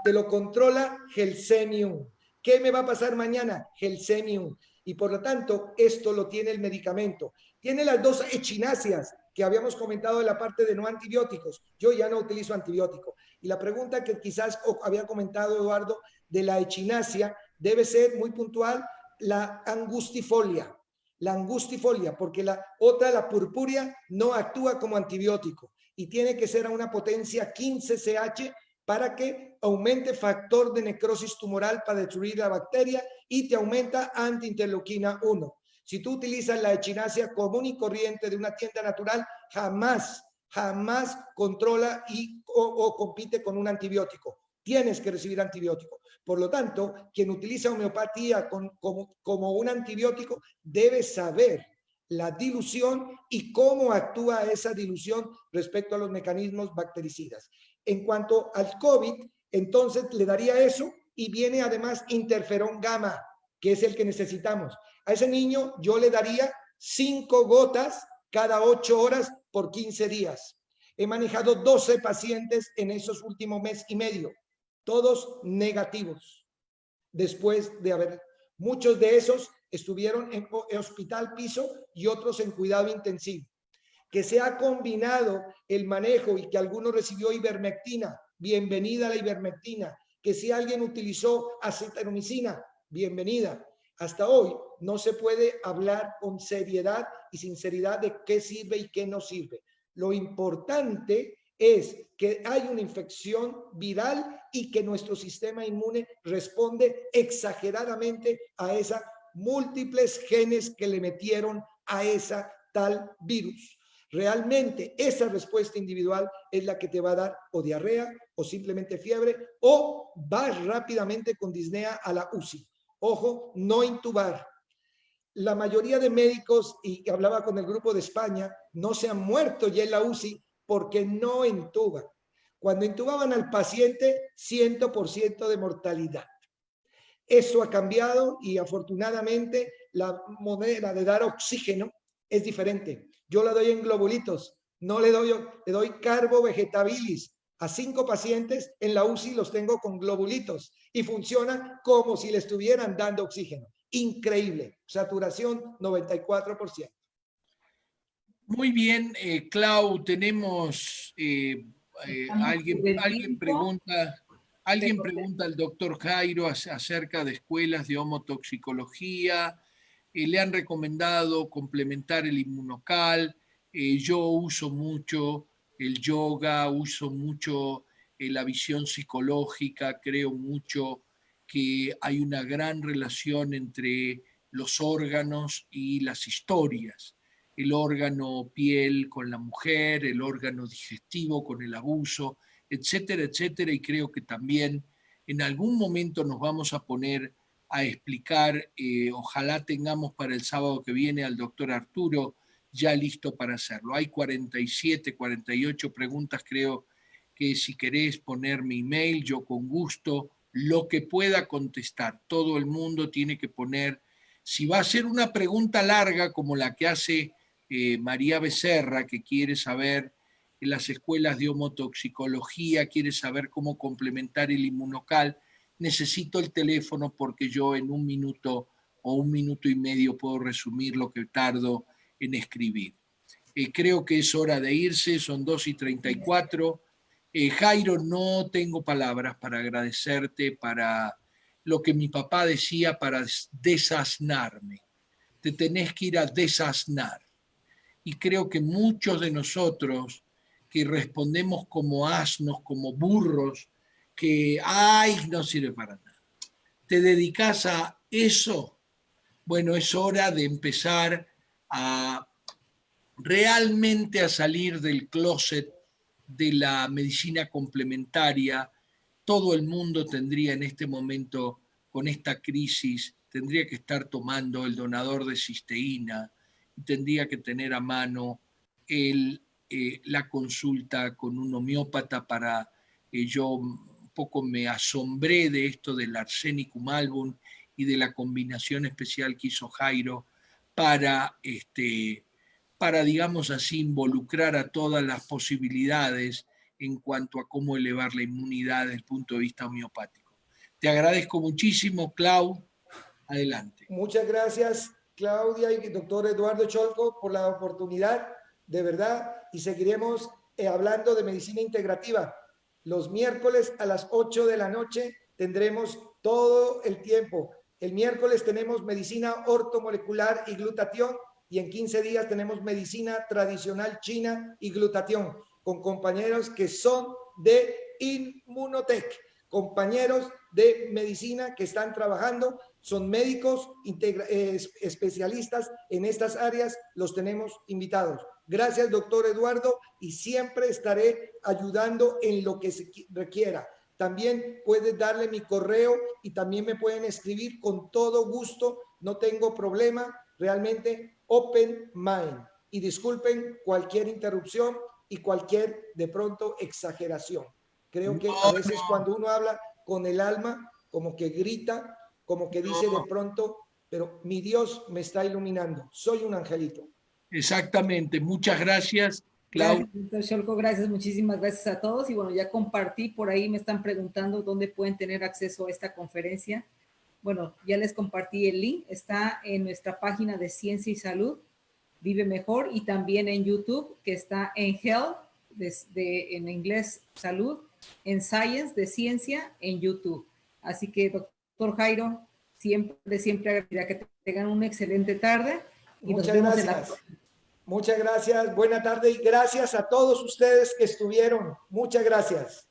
te lo controla Gelsemium. ¿Qué me va a pasar mañana? Gelsemium. Y por lo tanto, esto lo tiene el medicamento. Tiene las dos echináceas que habíamos comentado de la parte de no antibióticos. Yo ya no utilizo antibiótico. Y la pregunta que quizás había comentado Eduardo de la echinácea debe ser muy puntual, la angustifolia. La angustifolia, porque la otra, la purpúrea, no actúa como antibiótico y tiene que ser a una potencia 15 CH para que aumente factor de necrosis tumoral para destruir la bacteria y te aumenta antiinterleuquina 1. Si tú utilizas la echinácea común y corriente de una tienda natural, jamás controla o compite con un antibiótico. Tienes que recibir antibiótico. Por lo tanto, quien utiliza homeopatía como un antibiótico debe saber la dilución y cómo actúa esa dilución respecto a los mecanismos bactericidas. En cuanto al COVID, entonces le daría eso y viene además interferón gamma, que es el que necesitamos. A ese niño yo le daría 5 gotas cada 8 horas por 15 días. He manejado 12 pacientes en esos últimos mes y medio, todos negativos. Después de haber, muchos de esos estuvieron en hospital piso y otros en cuidado intensivo. Que se ha combinado el manejo y que alguno recibió ivermectina, bienvenida a la ivermectina. Que si alguien utilizó acetamicina, bienvenida. Hasta hoy no se puede hablar con seriedad y sinceridad de qué sirve y qué no sirve. Lo importante es que hay una infección viral y que nuestro sistema inmune responde exageradamente a esas múltiples genes que le metieron a esa tal virus. Realmente esa respuesta individual es la que te va a dar o diarrea o simplemente fiebre o vas rápidamente con disnea a la UCI. Ojo, no intubar. La mayoría de médicos, y hablaba con el grupo de España, no se han muerto ya en la UCI porque no intuban. Cuando intubaban al paciente, 100% de mortalidad. Eso ha cambiado y afortunadamente la manera de dar oxígeno es diferente. Yo la doy en globulitos, no le doy carbo vegetabilis. A 5 pacientes en la UCI los tengo con globulitos y funciona como si le estuvieran dando oxígeno. Increíble, saturación 94%. Muy bien, Clau, tenemos alguien pregunta al doctor Jairo acerca de escuelas de homotoxicología. Le han recomendado complementar el inmunocal. Yo uso mucho el yoga, uso mucho la visión psicológica, creo mucho que hay una gran relación entre los órganos y las historias. El órgano piel con la mujer, el órgano digestivo con el abuso, etcétera, etcétera. Y creo que también en algún momento nos vamos a poner a explicar, ojalá tengamos para el sábado que viene al doctor Arturo ya listo para hacerlo. Hay 47, 48 preguntas, creo que si querés poner mi email, yo con gusto, lo que pueda contestar. Todo el mundo tiene que poner, si va a ser una pregunta larga como la que hace María Becerra, que quiere saber en las escuelas de homotoxicología, quiere saber cómo complementar el inmunocal, necesito el teléfono porque yo en 1 minuto o 1 minuto y medio puedo resumir lo que tardo en escribir. Creo que es hora de irse, son 2:34. Jairo, no tengo palabras para agradecerte, para lo que mi papá decía, para desasnarme. te tenés que ir a desasnar. Y creo que muchos de nosotros que respondemos como asnos, como burros, que, ay, no sirve para nada, te dedicas a eso, bueno, es hora de empezar a realmente a salir del closet de la medicina complementaria. Todo el mundo tendría en este momento, con esta crisis, tendría que estar tomando el donador de cisteína, tendría que tener a mano la consulta con un homeópata para yo un poco me asombré de esto del arsenicum album y de la combinación especial que hizo Jairo para, digamos así, involucrar a todas las posibilidades en cuanto a cómo elevar la inmunidad desde el punto de vista homeopático. Te agradezco muchísimo, Clau. Adelante. Muchas gracias, Claudia y doctor Eduardo Cholco, por la oportunidad, de verdad, y seguiremos hablando de medicina integrativa. Los miércoles a las 8 de la noche tendremos todo el tiempo. El miércoles tenemos medicina ortomolecular y glutatión, y en 15 días tenemos medicina tradicional china y glutatión, con compañeros que son de Inmunotech, compañeros de medicina que están trabajando, son médicos especialistas en estas áreas, los tenemos invitados. Gracias, doctor Eduardo, y siempre estaré ayudando en lo que se requiera. También puedes darle mi correo y también me pueden escribir con todo gusto, no tengo problema, realmente open mind. Y disculpen cualquier interrupción y cualquier de pronto exageración. Creo que a veces cuando uno habla con el alma, como que grita, como que dice de pronto, pero mi Dios me está iluminando, soy un angelito. Exactamente, muchas gracias, Clau. Gracias, doctor Cholco, gracias, muchísimas gracias a todos. Y bueno, ya compartí, por ahí me están preguntando dónde pueden tener acceso a esta conferencia. Bueno, ya les compartí el link, está en nuestra página de Ciencia y Salud, Vive Mejor, y también en YouTube, que está en Health, en inglés Salud, en Science, de Ciencia, en YouTube. Así que, doctor Jairo, siempre agradecida, que tengan una excelente tarde. Y muchas nos vemos gracias. Muchas gracias, buena tarde y gracias a todos ustedes que estuvieron. Muchas gracias.